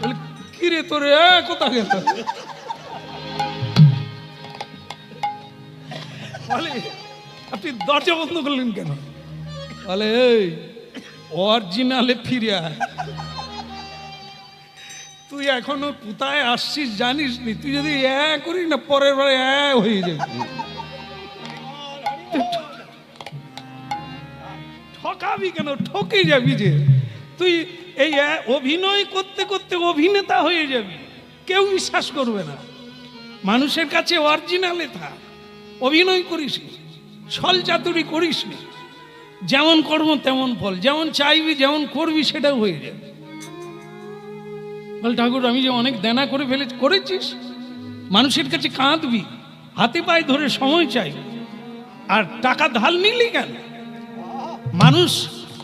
বলে, কিরে তোরে কোথা গেল? বলে, আপনি দরজা বন্ধ করলেন কেন? বলে, এই অরিজিনালে ফিরে আয়, তুই এখনো কোথায় আসছিস জানিস নি, তুই যদি করিস না পরের বারে হয়ে যাবে। ঠকাবি কেন? ঠকে যাবি যে তুই, এই অভিনয় করতে করতে অভিনেতা হয়ে যাবি, কেউ বিশ্বাস করবে না। মানুষের কাছে অরিজিনালে থাক, অভিনয় করিস নি, ছল চাতুরি করিস নি, যেমন কর্ম তেমন ফল, যেমন চাইবি যেমন করবি সেটাও হয়ে যাবে। বল, ঠাকুর আমি যে অনেক দেনা করে করেছিস, মানুষের কাছে কাঁদবি, হাতে পায়ে ধরে সময় চাই, আর টাকা ধার নিলি কেন? মানুষ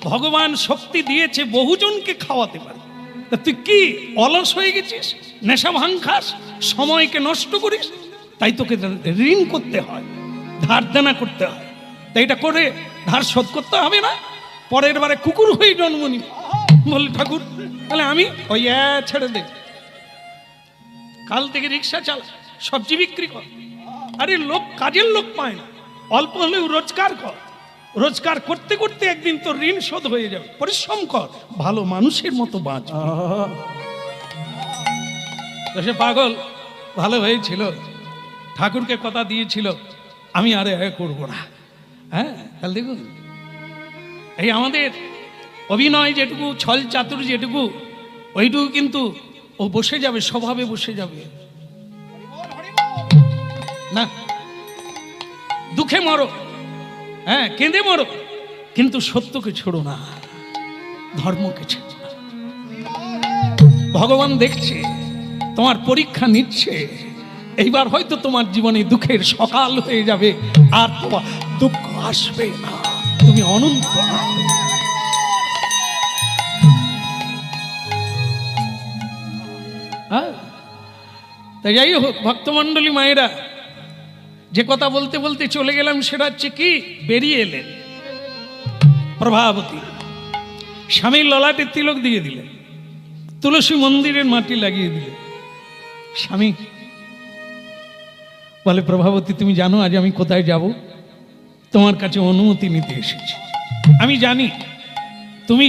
ভগবান শক্তি দিয়েছে বহুজনকে খাওয়াতে পারে, তা তুই কি অলস হয়ে গেছিস? নেশা ভাঙ খাস, সময়কে নষ্ট করিস, তাই তোকে ঋণ করতে হয়, ধার দেনা করতে হয়। তাই এটা করে ধার শোধ করতে হবে না, পরের বারে কুকুর হয়ে জন্ম নি। বললে, ঠাকুর তাহলে আমি ওই ছেড়ে দে, কাল থেকে রিক্সা চালা, সবজি বিক্রি কর। আরে লোক কাজের লোক পায় না, অল্প হলেও রোজগার কর, রোজগার করতে করতে একদিন তোর ঋণ শোধ হয়ে যাবে। পরিশ্রম কর, ভালো মানুষের মতো বাঁচ। তো সে পাগল ভালো হয়েছিল, ঠাকুরকে কথা দিয়েছিল, আমি আর করব না। হ্যাঁ, তাহলে দেখুন, এই আমাদের অভিনয় যেটুকু, ছল চাতুর যেটুকু, ওইটুকু কিন্তু ও বসে যাবে, স্বভাবে বসে যাবে না। দুঃখে মরো, হ্যাঁ কেঁদে মরো, কিন্তু সত্যকে ছোড়ো না, ধর্মকে ছেড়ো না। ভগবান দেখছে, তোমার পরীক্ষা নিচ্ছে, এইবার হয়তো তোমার জীবনে দুঃখের সকাল হয়ে যাবে, আর তোমার দুঃখ আসবে না, তুমি অনন্ত। তাই যাই হোক ভক্তমণ্ডলী মায়েরা, যে কথা বলতে বলতে চলে গেলাম সেটা হচ্ছে কি, বেরিয়ে এলেন প্রভাবতী, স্বামীর ললাটে তিলক দিয়ে দিলেন, তুলসী মন্দিরের মাটি লাগিয়ে দিলেন। স্বামী বলে, প্রভাবতী তুমি জানো আজ আমি কোথায় যাব? তোমার কাছে অনুমতি নিতে এসেছি। আমি জানি তুমি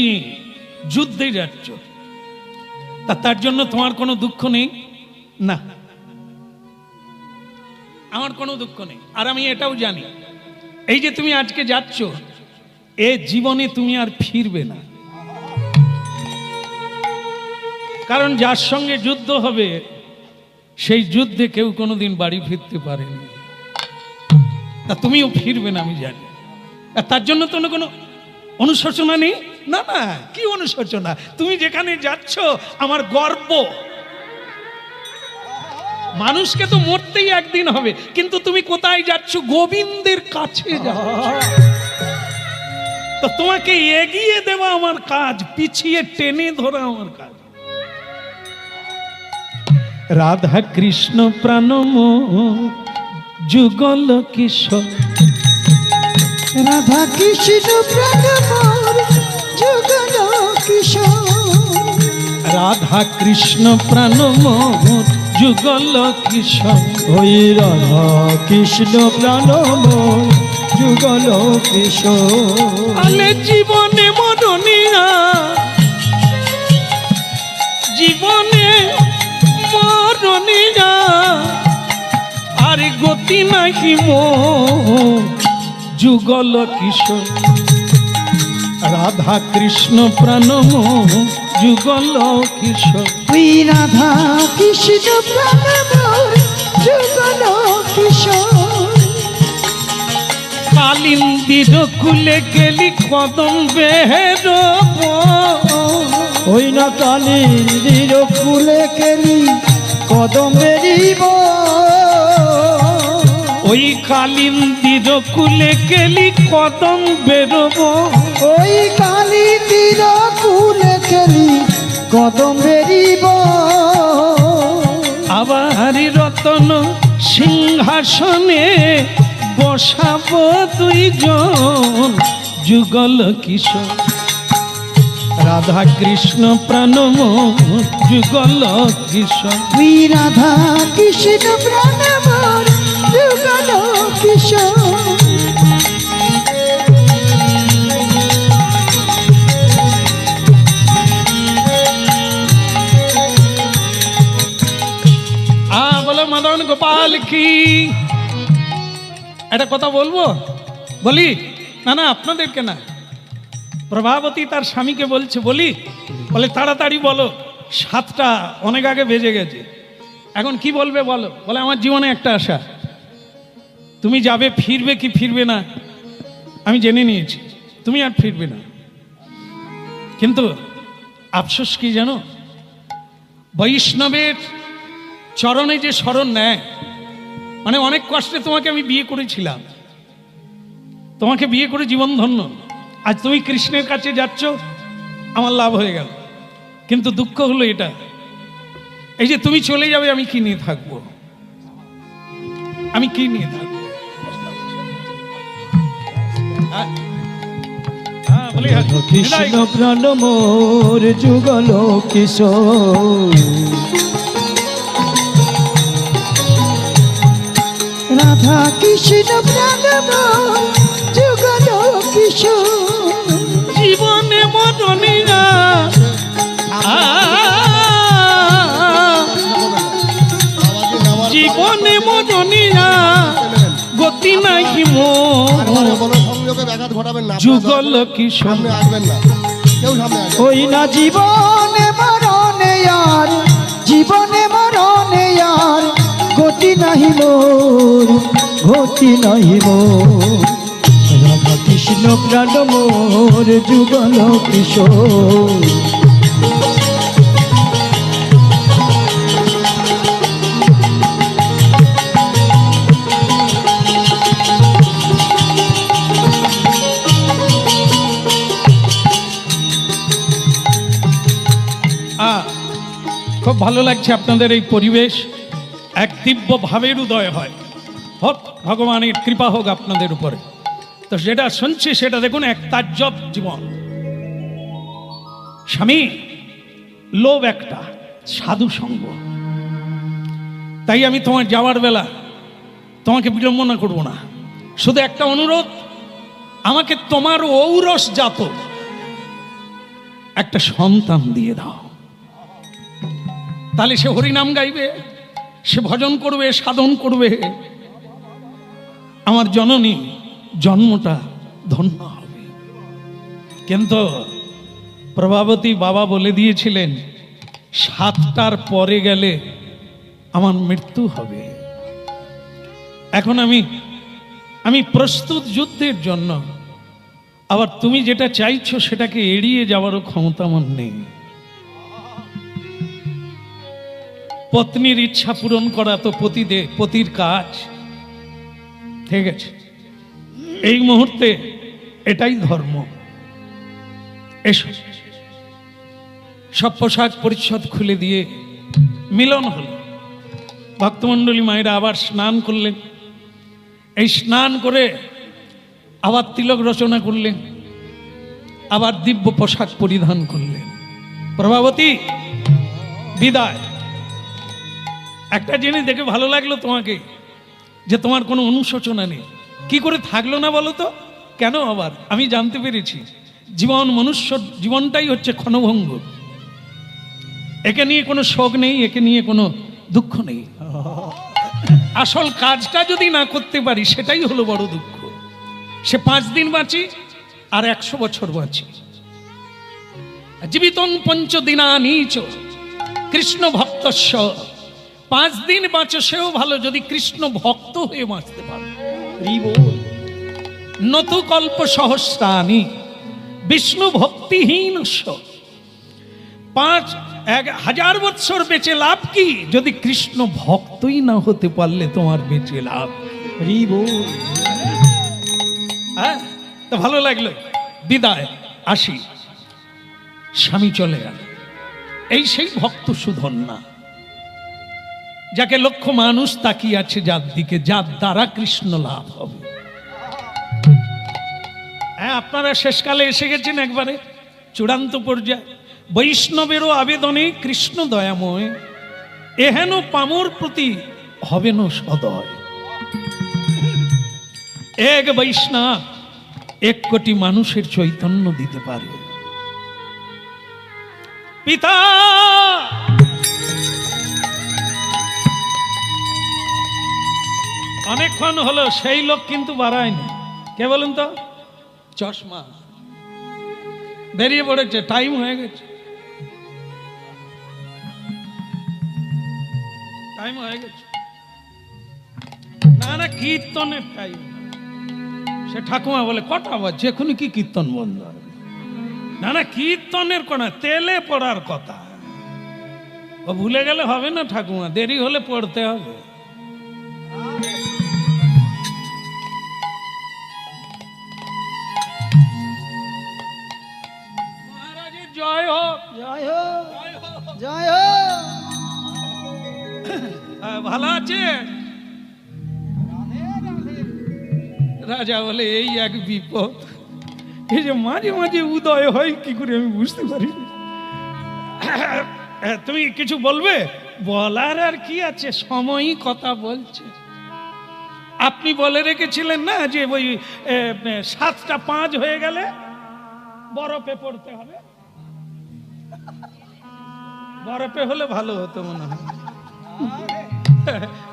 যুদ্ধে যাচ্ছ, তার জন্য তোমার কোনো দুঃখ নেই। না, আমার কোনো দুঃখ নেই। আর আমি এটাও জানি এই যে তুমি আজকে যাচ্ছ, এ জীবনে তুমি আর ফিরবে না। কারণ যার সঙ্গে যুদ্ধ হবে সেই যুদ্ধে কেউ কোনোদিন বাড়ি ফিরতে পারেনি, তা তুমিও ফিরবে না আমি জানি। আর তার জন্য তো কোনো অনুশোচনা নেই। না না, কি অনুশোচনা? তুমি যেখানে যাচ্ছ আমার গর্ব। মানুষকে তো মরতেই একদিন হবে, কিন্তু তুমি কোথায় যাচ্ছ? গোবিন্দের কাছে যাচ্ছ। তো তোমাকে এগিয়ে দেওয়া আমার কাজ, পিছিয়ে টেনে ধরা আমার কাজ। রাধা কৃষ্ণ প্রাণমোহ যুগল কিশোর, রাধা কৃষ্ণ প্রাণমোর যুগল কিশোর, রাধা কৃষ্ণ প্রাণমোহ যুগল কিশোর, ওই রাধা কৃষ্ণ প্রাণমোর যুগল কিশোর। আলে জীবনে মরণিয়া, জীবনে মরণিয়া, আর গতি নাহি মোর যুগল কিশোর, রাধা কৃষ্ণ প্রাণমোহ যুগল কিশোর। ওই রাধা কৃষ্ণ প্রাণমোর যুগল কিশোর। কালিন্দির কুলে গেলি কদম বেহের, ওই না কালিন্দির কুলে কেলি কদমেরিব, ওই কালিন্দির কুলে গেলি কদম বেরোব, ওই কালিন্দির কুলে কেলি কদমেরিব। আবার রতন সিংহাসনে বসাবো দুইজন যুগল কিশোর, রাধা কৃষ্ণ প্রাণমোহ যুগল কিশোর। ওই রাধা কৃষ্ণ প্রাণমোর যুগল কিশোর। বলো মদন গোপাল কি। একটা কথা বলবো, বলি? না না, আপনাদেরকে না, প্রভাবতী তার স্বামীকে বলছে, বলি? বলে তাড়াতাড়ি বলো, 7টা অনেক আগে বেজে গেছে, এখন কি বলবে বলো। বলে আমার জীবনে একটা আশা, তুমি যাবে, ফিরবে কি ফিরবে না আমি জেনে নিয়েছি, তুমি আর ফিরবে না। কিন্তু আফসোস কি জানো, বৈষ্ণবের চরণে যে শরণ নেয়, মানে অনেক কষ্টে তোমাকে আমি বিয়ে করেছিলাম, তোমাকে বিয়ে করে জীবন ধন্য, আজ তুমি কৃষ্ণের কাছে যাচ্ছ, আমার লাভ হয়ে গেল। কিন্তু দুঃখ হলো এটা, এই যে তুমি চলে যাবে, আমি কি নিয়ে থাকবো? আমি কি নিয়ে থাকবো? বলি কৃষ্ণ প্রাণমোর যুগল কিশোর, রাধা কৃষ্ণ প্রাণমোর যুগল কিশোর। জীবনে মরণিয়া, জীবনে মরণিয়া, গতি নাহি মোর যুগল কিশোর। ওই না জীবনে মরণে আর, জীবনে মরণে আর গতি নাহি মোর, গতি নাহি মোর। রাধা কৃষ্ণ প্রাণমোর যুগল কিশোর। খুব ভালো লাগছে আপনাদের এই পরিবেশ, এক দিব্য ভাবের উদয় হয়। হোক, ভগবানের কৃপা হোক আপনাদের উপরে। তো যেটা শুনছি সেটা দেখুন, এক তাজ্জব জীবন। স্বামী, লোভ একটা, সাধু সঙ্গ। তাই আমি তোমার যাওয়ার বেলা তোমাকে বিড়ম্বনা করব না, শুধু একটা অনুরোধ, আমাকে তোমার ঔরস জাত একটা সন্তান দিয়ে দাও। তাহলে সে হরিনাম গাইবে, সে ভজন করবে, সাধন করবে, আমার জননী জন্মটা ধন্য হবে। কিন্তু প্রভাবতী বাবা বলে দিয়েছিলেন 7টার পরে গেলে আমার মৃত্যু হবে। এখন আমি প্রস্তুত যুদ্ধের জন্য, আবার তুমি যেটা চাইছো সেটাকে এড়িয়ে যাওয়ারও ক্ষমতা আমার নেই। পত্নীর ইচ্ছা পূরণ করা তো পতির কাজ, ঠিক আছে? এই মুহূর্তে এটাই ধর্ম। এসো, সব পোশাক পরিচ্ছদ খুলে দিয়ে মিলন হল। ভক্তমণ্ডলী মায়েরা আবার স্নান করলেন। এই স্নান করে আবার তিলক রচনা করলেন, আবার দিব্য পোশাক পরিধান করলেন। প্রভাবতী, বিদায়। একটা জিনিস দেখে ভালো লাগলো তোমাকে, যে তোমার কোনো অনুশোচনা নেই। কি করে থাকলো না বলো তো? কেন? আবার আমি জানতে পেরেছি, মনুষ্য জীবনটাই হচ্ছে ক্ষণভঙ্গ। একে নিয়ে কোনো শোক নেই, একে নিয়ে কোনো দুঃখ নেই। আসল কাজটা যদি না করতে পারি সেটাই হলো বড় দুঃখ। সে 5 দিন বাঁচি আর 100 বছর বাঁচি। জীবিতং পঞ্চদিনানি চ কৃষ্ণ ভক্তস্য। 5 দিন বাঁচো সেও ভালো, যদি কৃষ্ণ ভক্ত হয়ে বাঁচতে পারো। নতু কল্প সহস্রানি বিষ্ণু ভক্তিহীনস্য। 1000 বৎসর বেঁচে লাভ কি, যদি কৃষ্ণ ভক্তই না হতে পারলে তোমার বেঁচে লাভ। হ্যাঁ, তো ভালো লাগলো। বিদায়, আসি। স্বামী চলে গেল। এই সেই ভক্ত সুধন্যা, যাকে লক্ষ মানুষ তাকিয়ে আছে, যার দিকে, যার দ্বারা কৃষ্ণ লাভ হবে। হ্যাঁ, আপনারা শেষকালে এসে গেছেন একবারে চূড়ান্ত পর্যায়ে। বৈষ্ণবেরও আবেদনে কৃষ্ণ দয়াময়, এহেন পামর প্রতি হবে না সদয়। এক বৈষ্ণব 1 কোটি মানুষের চৈতন্য দিতে পারে। পিতা, অনেকক্ষণ হলো, সেই লোক কিন্তু বাড়ায়নি। কে বলেন তো? চশমা বেরিয়ে পড়েছে, টাইম হয়ে গেছে, টাইম হয়ে গেছে। না, কীর্তনের টাইম। সে ঠাকুমা বলে, কটা বাজছে, এখনই কি কীর্তন বন্ধ? না, কীর্তনের কোনা তেলে পড়ার কথা। ও ভুলে গেলে হবে না ঠাকুমা, দেরি হলে পড়তে হবে। মহারাজের জয় হোক, জয় হোক, জয় হোক। ভালো আছে? রাজা বলে, এই এক বিপদ, এই যে মাঝে মাঝে উদয় হয় কি করে আমি বুঝতে পারি। তুমি কিছু বলবে? বলার আর কি আছে, সময়ই কথা বলছে। আপনি বলে রেখেছিলেন না যে ওই 7টা 5 হয়ে গেলে বরফে পড়তে হবে। বরফে হলে ভালো হতো মনে হয়,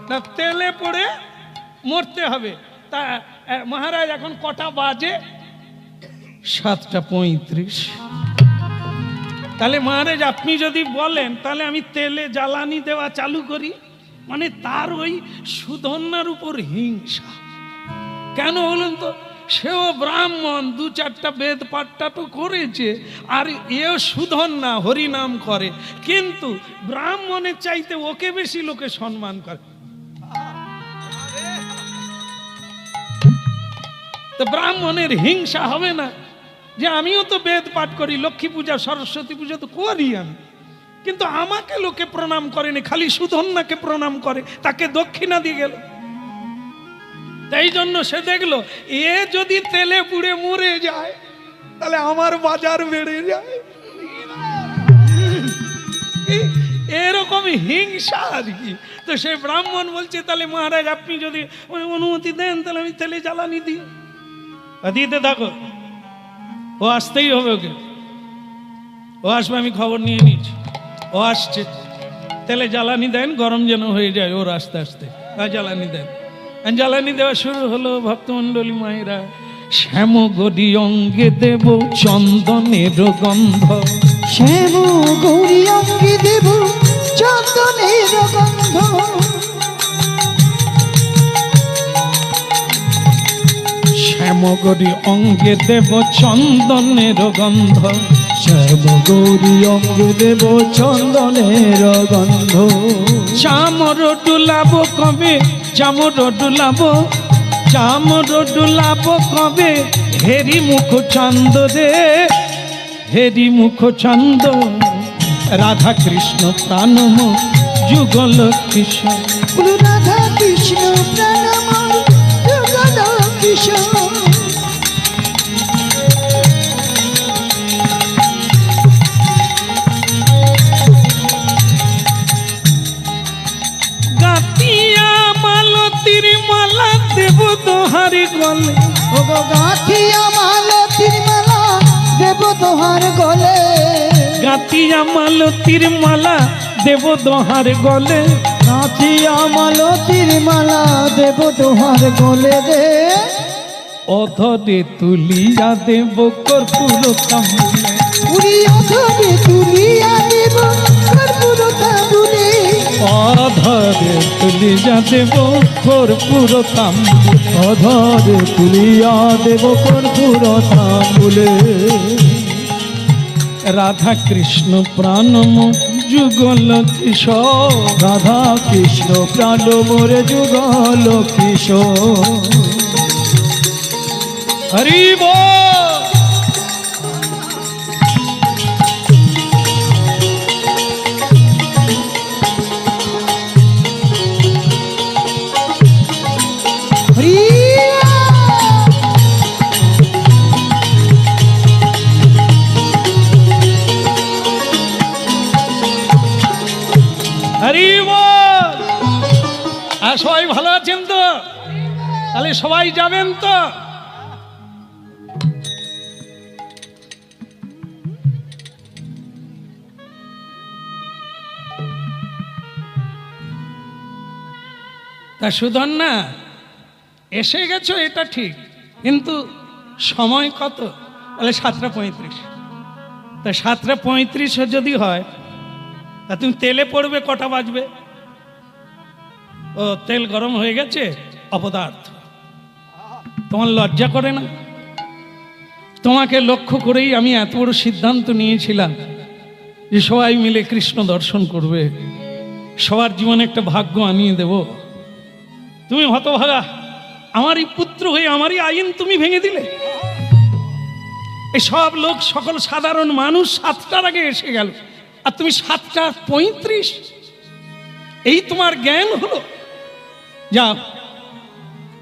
না তেলে পড়ে মরতে হবে। তা মহারাজ এখন কটা বাজে? 7টা 35। তাহলে মহারাজ আপনি যদি বলেন তাহলে আমি তেলে জ্বালানি দেওয়া চালু করি। মানে তার ওই সুধন্যার উপর হিংসা। কেন বলুন তো? সেও ব্রাহ্মণ, 2-4টা বেদ পাঠটা তো করেছে, আর এও সুধন্যা, হরিনাম করে, কিন্তু ব্রাহ্মণের চাইতে ওকে বেশি লোকে সম্মান করে। তো ব্রাহ্মণের হিংসা হবে না যে আমিও তো বেদ পাঠ করি, লক্ষ্মী পূজা, সরস্বতী পূজা তো করি আমি, কিন্তু আমাকে লোকে প্রণাম করেনি, খালি সুধন্যাকে প্রণাম করে, তাকে দক্ষিণা দিয়ে গেল। তাই জন্য সে দেখলো এ যদি তেলে পুড়ে মরে যায় তাহলে আমার বাজার বেড়ে যায়, এরকম হিংসা আর কি। তো সে ব্রাহ্মণ বলছে তাহলে মহারাজ আপনি যদি অনুমতি দেন তাহলে আমি তেলে জ্বালানি দিই। দিতে থাকো, ও আসতেই হবে, ওকে ও আসবে, আমি খবর নিয়ে নিচ্ছি, ও আসছে। তেলে জ্বালানি দেন, গরম যেন হয়ে যায় ওর আস্তে আস্তে, জ্বালানি দেন। জ্বালানি দেওয়া শুরু হলো। ভক্তমণ্ডলী মায়েরা, শ্যাম গরি অঙ্গে দেব চন্দনের গন্ধ, শ্যাম গৌরী অঙ্গে দেব চন্দনের গন্ধ, শ্যাম গরি অঙ্গে দেব চন্দনের গন্ধ, শ্যাম গৌরী অঙ্গে দেব চন্দনের গন্ধ, চামর ডুলাব কবে, চামর ডুলাব, চামর ডুলাব কবে, হেরি মুখ চন্দ রে, হেরি মুখ চন্দ, রাধা কৃষ্ণ প্রাণম যুগল কিশোর। রাধা কৃষ্ণ প্রাণময় যুগল কিশোর, গাতিয়া মালতীর মালা দেব দোহারি গলে, ও গো গাঁথিয়া মালতীর মালা দেব তোহার গলে, গাতিয়া মালতীর মালা দেব দোহার গলে, গাঁথিয়া মালতীর মালা দেব তোহার গলে রে, অধরে তুলিয়া দেব কর্পূর তাম্বুলে, পুরী অধরে তুলিয়া দেব কর্পূর তাম্বুলে, অধরে তুলিয়া দেব কর্পূর তাম্বুলে, অধরে তুলিয়া দেব কর্পূর তাম্বুলে, রাধা কৃষ্ণ প্রাণম যুগল কিশোর, রাধা কৃষ্ণ প্রাণ মোরে যুগল কিশোর, হরি বল। হরি হরি বল। আর সবাই ভালো আছেন তো? তাহলে সবাই যাবেন তো? তা সুধন না, এসে গেছো এটা ঠিক, কিন্তু সময় কত? তাহলে 7:35। তা 7:35 যদি হয় তা তুমি তেলে পড়বে কটা বাজবে? ও তেল গরম হয়ে গেছে, অপদার্থ। তোমার লজ্জা করে না? তোমাকে লক্ষ্য করেই আমি এত বড় সিদ্ধান্ত নিয়েছিলাম যে সবাই মিলে কৃষ্ণ দর্শন করবে, সবার জীবনে একটা ভাগ্য আনিয়ে দেব। তুমি হতভাগা, আমারই পুত্র হয়ে আমারই আইন তুমি ভেঙে দিলে। এই সব লোক, সকল সাধারণ মানুষ 7টার আগে এসে গেল, আর তুমি 7:35, এই তোমার জ্ঞান হলো? যাও,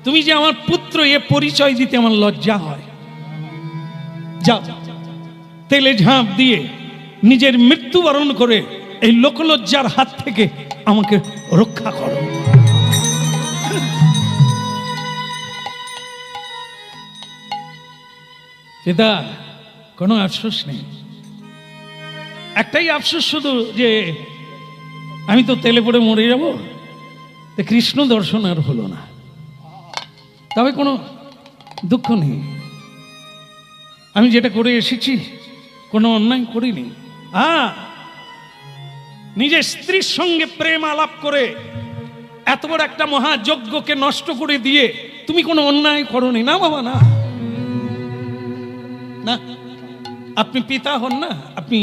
তুমি যে আমার পুত্র এ পরিচয় দিতে আমার লজ্জা হয়। যাও, তেলে ঝাঁপ দিয়ে নিজের মৃত্যুবরণ করে এই লোকলজ্জার হাত থেকে আমাকে রক্ষা করো। পিতা, কোনো আফসোস নেই, একটাই আফসোস শুধু যে আমি তো তেলে পড়ে মরে যাব, তো কৃষ্ণ দর্শন আর হলো না। তবে কোনো দুঃখ নেই, আমি যেটা করে এসেছি কোনো অন্যায় করিনি। নিজের স্ত্রীর সঙ্গে প্রেম আলাপ করে এত বড় একটা মহাযজ্ঞকে নষ্ট করে দিয়ে তুমি কোনো অন্যায় করনি। না বাবা, না না, আপনি পিতা হন না, আপনি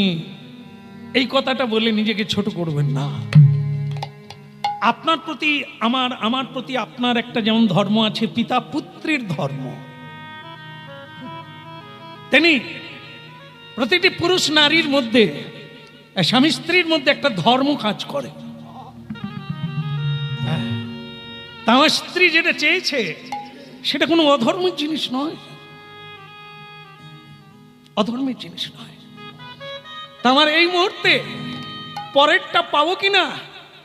এই কথাটা বলে নিজেকে ছোট করবেন না। আপনার প্রতি আমার প্রতি আপনার একটা যেমন ধর্ম আছে, পিতা পুত্রের ধর্ম, তেমনি প্রতিটি পুরুষ নারীর মধ্যে, স্বামী স্ত্রীর মধ্যে একটা ধর্ম কাজ করে। আমার স্ত্রী যেটা চেয়েছে সেটা কোনো অধর্মের জিনিস নয়, অধর্মের জিনিস নয়। তা আমার এই মুহূর্তে পরেরটা পাবো কিনা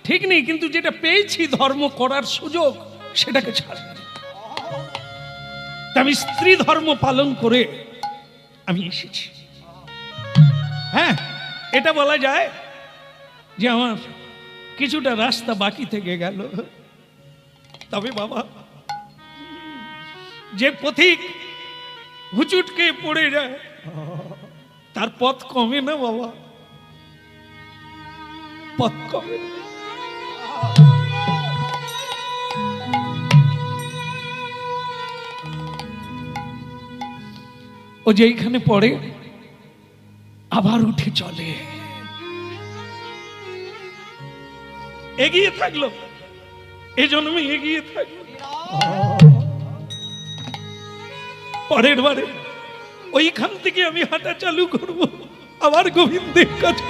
ঠিক নেই, কিন্তু যেটা পেয়েছি ধর্ম করার সুযোগ সেটাকে ছাড়ি। আমি স্ত্রী ধর্ম পালন করে আমি এসেছি। হ্যাঁ, এটা বলা যায় যে আমার কিছুটা রাস্তা বাকি থেকে গেল। তবে বাবা, যে পথিক হুচুটকে পড়ে যায় তার পথ কমে না বাবা, পথ কমে না। ও যেইখানে পড়ে আবার উঠে চলে, এগিয়ে থাকলো, এই জন্মে এগিয়ে থাকলো। পরের বারে ওইখান থেকে আমি হাঁটা চালু করব, আবার গোবিন্দের কাছে।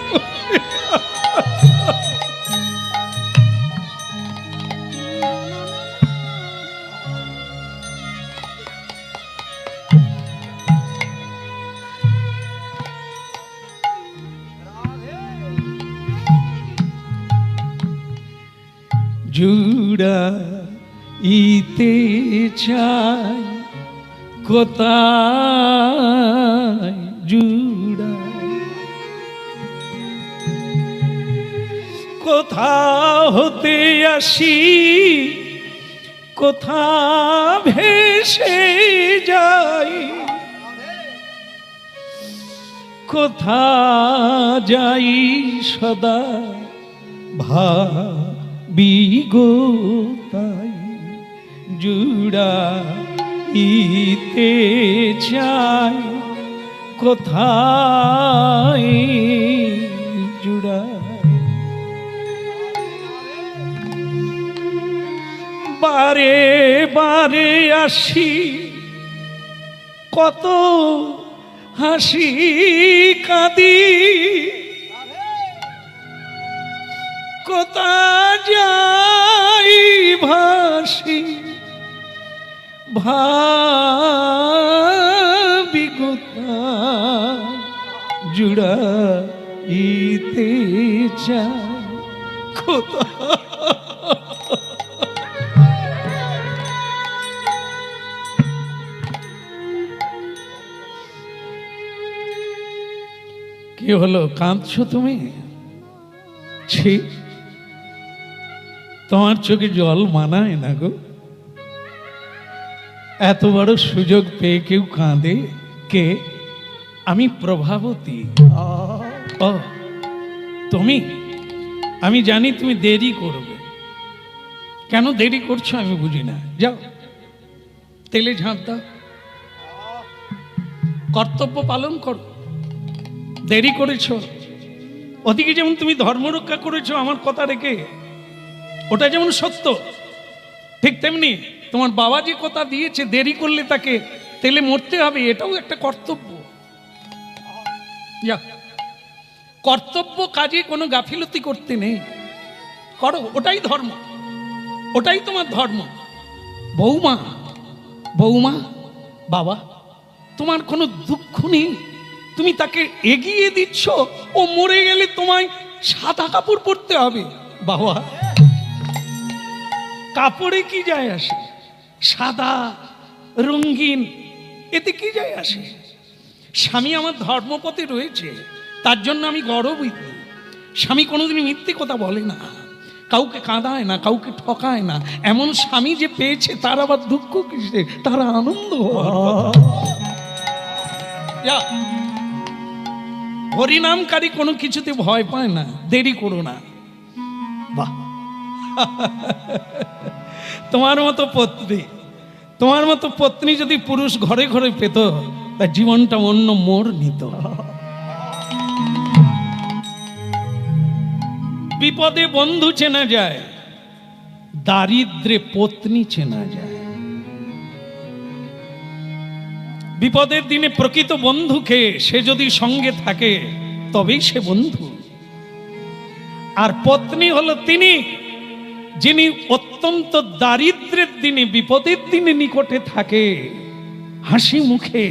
জুড়াইতে চাই কোথায় জুড়াই, কোথা হতে আসি কোথা ভেসে যাই, কোথা যাই সদা বিগোতাই, জুড়াইতে চাই কোথায় জুড়াই। বারে বারে আসি কত হাসি কাঁদি, কোথা যাই ভাসি ভাবি কোথায় জুড়াইতে চাই কোথায়। কি হলো, কাঁদছো তুমি? ছি, তোমার চোখে জল মানায় না গো। এত বড় সুযোগ পেয়ে কেউ কাঁদে? কে? আমি প্রভাবতী। ও তুমি? আমি জানি তুমি দেরি করবে, কেন দেরি করছো আমি বুঝি না। যাও তেলে ঝাঁপ দাও, কর্তব্য পালন করো। দেরি করেছো, ওদিকে যেমন তুমি ধর্ম রক্ষা করেছো আমার কথা রেখে, ওটা যেমন সত্য, ঠিক তেমনি তোমার বাবা যে কথা দিয়েছে দেরি করলে তাকে তেলে মরতে হবে, এটাও একটা কর্তব্য। কর্তব্য কাজে কোনো গাফিলতি করতে নেই, করো, ওটাই ধর্ম, ওটাই তোমার ধর্ম। বৌমা, বৌমা, বাবা, তোমার কোনো দুঃখ নেই, তুমি তাকে এগিয়ে দিচ্ছ, ও মরে গেলে তোমায় সাদা কাপড় পরতে হবে। বাবা, কাপড়ে কি যায় আসে, সাদা রঙিন, এতে কি যায় আসে? স্বামী আমার ধর্মপথে রয়েছে, তার জন্য আমি গর্বিত। স্বামী কোনোদিন মিথ্যে কথা বলে না, কাউকে কাঁদায় না, কাউকে ঠকায় না। এমন স্বামী যে পেয়েছে তার আবার দুঃখ কিসে, তার আনন্দ। হরিনামকারী কোনো কিছুতে ভয় পায় না, দেরি করো না। বাহ, তোমার মতো পত্নী, তোমার মতো পত্নী যদি পুরুষ ঘরে ঘরে পেত, তার জীবনটা অন্য মোড় নিত। বিপদে বন্ধু চেনা যায়, দারিদ্রে পত্নী চেনা যায়। বিপদের দিনে প্রকৃত বন্ধুকে সে যদি সঙ্গে থাকে তবেই সে বন্ধু। আর পত্নী হলো তিনি যিনি অত্যন্ত দারিদ্র্যের দিনে বিপদের দিনে নিকটে থাকে হাসি মুখে,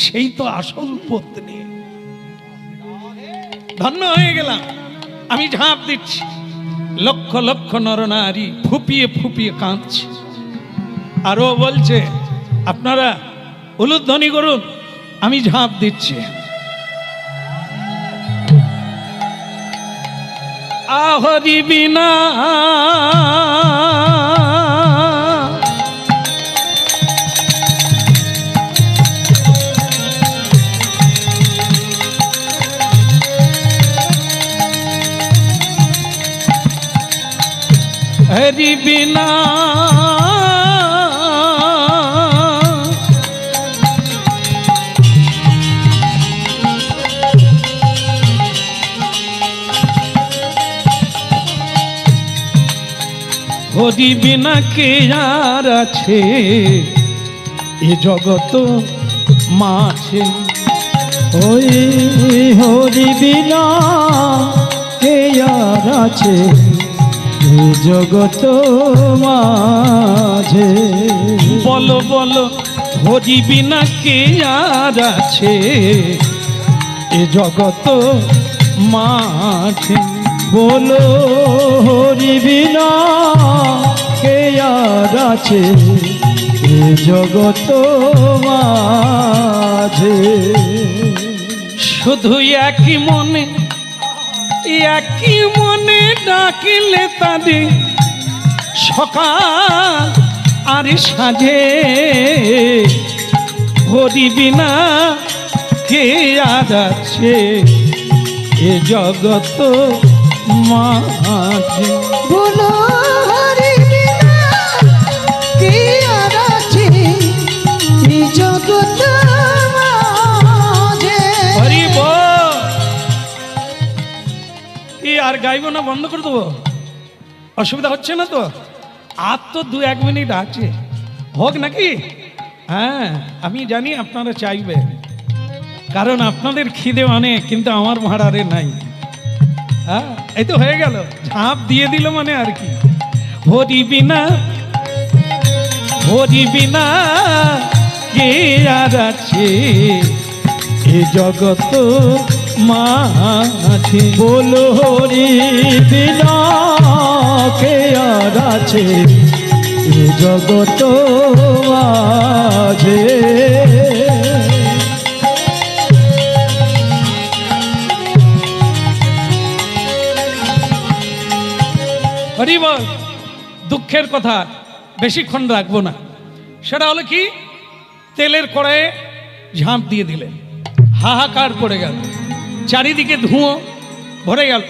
সেই তো আসল পত্নী। ধন্য হয়ে গেলাম। আমি ঝাঁপ দিচ্ছি, লক্ষ লক্ষ নরনারী ফুপিয়ে ফুপিয়ে কাঁদছে। আরো বলছে আপনারা উলুধ্বনি করুন, আমি ঝাঁপ দিচ্ছি। আহরি বিনা হরি বিনা হরি বিনা কে আর আছে এ জগত মাঝে। ওই হরি বিনা কে আর আছে এই জগত মাঝে। বলো বলো হরি বিনা কে আর আছে এ জগত মাঝে। বলো হরি বিনা কে আর আছে এই জগত মাঝে। শুধু একই মনে ডাকিলে তাদের সকাল আর সাজে। হরি বিনা কে আর আছে এ জগত মাঝে। বলো হরি বিনা কে আর আছে এই জগত মাঝে। হরি বল। কি আর গাইবো না, বন্ধ করে দেবো? অসুবিধা হচ্ছে না তো? আর তো 2-1 মিনিট আছে, হোক নাকি? হ্যাঁ, আমি জানি আপনারা চাইবে, কারণ আপনাদের খিদে অনেক, কিন্তু আমার ভাড়ারে নাই। হ্যাঁ, এই তো হয়ে গেল, ঝাঁপ দিয়ে দিল মানে আর কি। হরি বিনা কে আর আছে এ জগত মাঝে। বলো হরি বিনা কে আর আছে এ জগত মাঝে। হরি বল। দুঃখের কথা বেশিক্ষণ রাখবো না। সেটা হলো কি, তেলের কড়াইয়ে ঝাঁপ দিয়ে দিলেন, হাহাকার পড়ে গেল, চারিদিকে ধুঁয়ো ভরে গেল,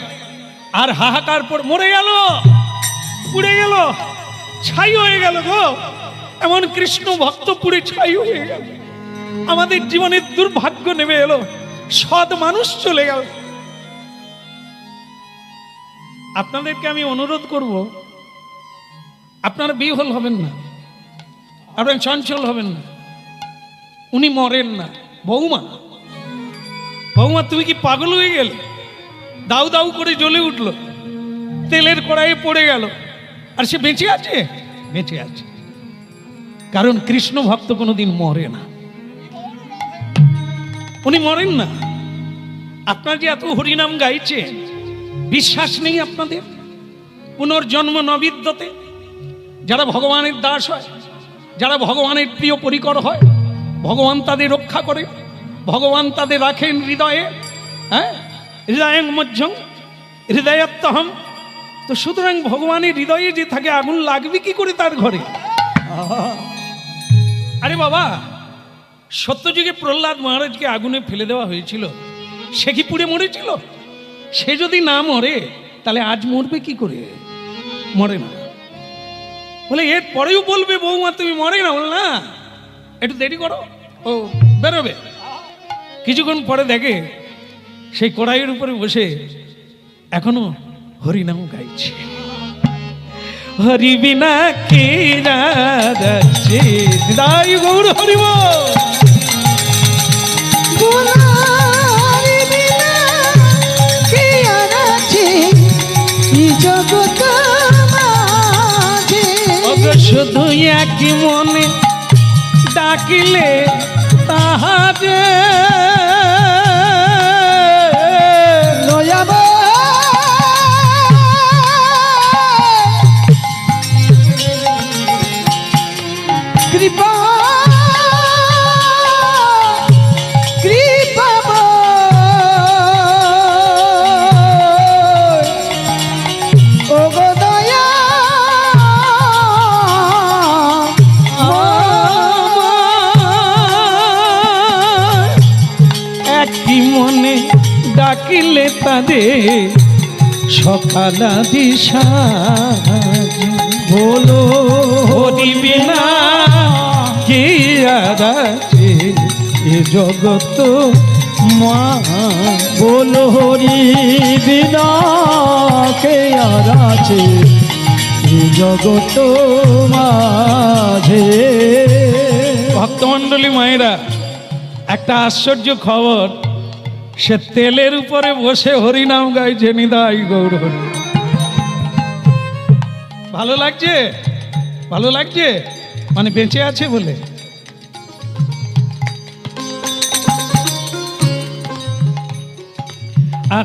আর হাহাকার পড়ে মরে গেল, পুড়ে গেল, ছাই হয়ে গেল গো। এমন কৃষ্ণ ভক্ত পুড়ে ছাই হয়ে গেল। আমাদের জীবনের দুর্ভাগ্য নেমে এলো, সৎ মানুষ চলে গেল। আপনাদেরকে আমি অনুরোধ করব, আপনারা বিহ্বল হবেন না, আপনারা চঞ্চল হবেন না। উনি মরেন না। বৌমা, তুমি কি পাগল হয়ে গেলে? দাউ দাউ করে জ্বলে উঠলো, তেলের কড়াইয়ে পড়ে গেল, আর সে বেঁচে আছে? বেঁচে আছে, কারণ কৃষ্ণ ভক্ত কোনোদিন মরে না, উনি মরেন না। আপনার যে এত হরিনাম গাইছে, বিশ্বাস নেই আপনাদের পুনর্জন্ম নবিদ্যতে? যারা ভগবানের দাস হয়, যারা ভগবানের প্রিয় পরিকর হয়, ভগবান তাদের রক্ষা করে, ভগবান তাদের রাখেন হৃদয়ে। হ্যাঁ, হৃদয়ং মধ্যং হৃদয়ত্তহম। তো সুতরাং ভগবানের হৃদয়ে যে থাকে, আগুন লাগবে কি করে তার ঘরে? আরে বাবা, সত্যযুগে প্রহ্লাদ মহারাজকে আগুনে ফেলে দেওয়া হয়েছিল, সে কি পুড়ে মরেছিল? সে যদি না মরে, তাহলে আজ মরবে কি করে? মরে না। বলে এর পরেও বলবে বৌমা তুমি মরে না? বল না, একটু দেরি করো, ও বেরোবে। কিছুক্ষণ পরে দেখে সেই কড়াইয়ের উপরে বসে এখনো হরিনাম গাইছে। হরি বিনা কে যাচ্ছে, দাই গৌর হরিব। জগত শুধু একই মনে ডাকিলে তাহারে নয়াব কৃপা কৃপা ও গো দয়া একই মনে ডাকিলে তাদের সকালা দিশা বলো হরি বিনা কে আর আছে এ জগত মা বলো হরি বিনা কে আর আছে এই জগত মাঝে। ভক্তমণ্ডলী মায়েরা, একটা আশ্চর্য খবর, সে তেলের উপরে বসে হরিনাম গাইছে, নিতাই গৌর হরি। ভালো লাগছে? ভালো লাগছে? মানে বেঁচে আছে বলে।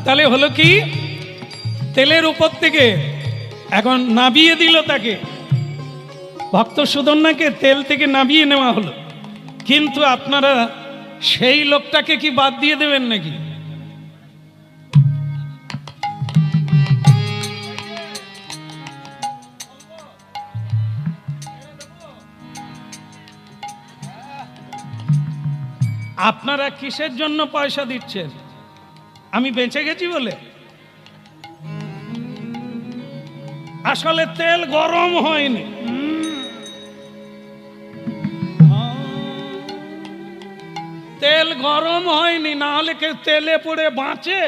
তাহলে হলো কি, তেলের উপর থেকে এখন নাবিয়ে দিল তাকে, ভক্ত সুদর্ণাকে তেল থেকে নাবিয়ে নেওয়া হলো। কিন্তু আপনারা সেই লোকটাকে কি বাদ দিয়ে দেবেন নাকি? আপনারা কিসের জন্য পয়সা দিচ্ছেন? আমি বেঁচে গেছি বলে? আসলে তেল গরম হয়নি, তেল গরম হয়নি, না হলে কেউ তেলে পড়ে বাঁচে?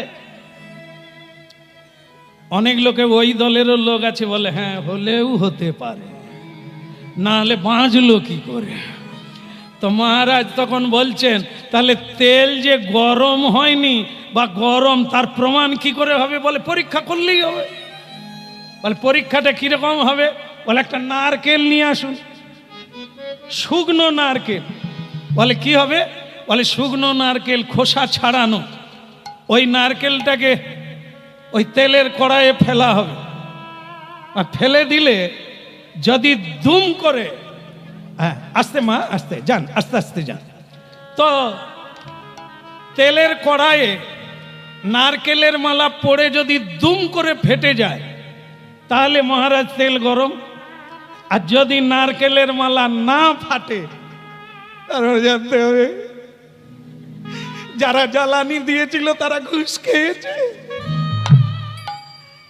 অনেক লোকে ওই দলেরও লোক আছে বলে হ্যাঁ হলেও হতে পারে, না হলে বাঁচলো কি করে। তো মহারাজ তখন বলছেন তাহলে তেল যে গরম হয়নি বা গরম তার প্রমাণ কি করে হবে? বলে পরীক্ষা করলেই হবে। বলে পরীক্ষাটা কিরকম হবে? বলে একটা নারকেল নিয়ে আসুন, শুকনো নারকেল। বলে কি হবে? বলে শুকনো নারকেল খোসা ছাড়ানো, ওই নারকেলটাকে ওই তেলের কড়াইয়ে ফেলা হবে, আর ফেলে দিলে যদি দুম করে, হ্যাঁ আস্তে মা আস্তে যান, আস্তে আস্তে যান, তো তেলের কড়াইয়ে নারকেলের মালা পড়ে যদি দুম করে ফেটে যায় তাহলে মহারাজ তেল গরম। আর যদি নারকেলের মালা না ফাটে তারপরে জানতে হবে যারা জ্বালানি দিয়েছিল তারা ঘুষ খেয়েছে।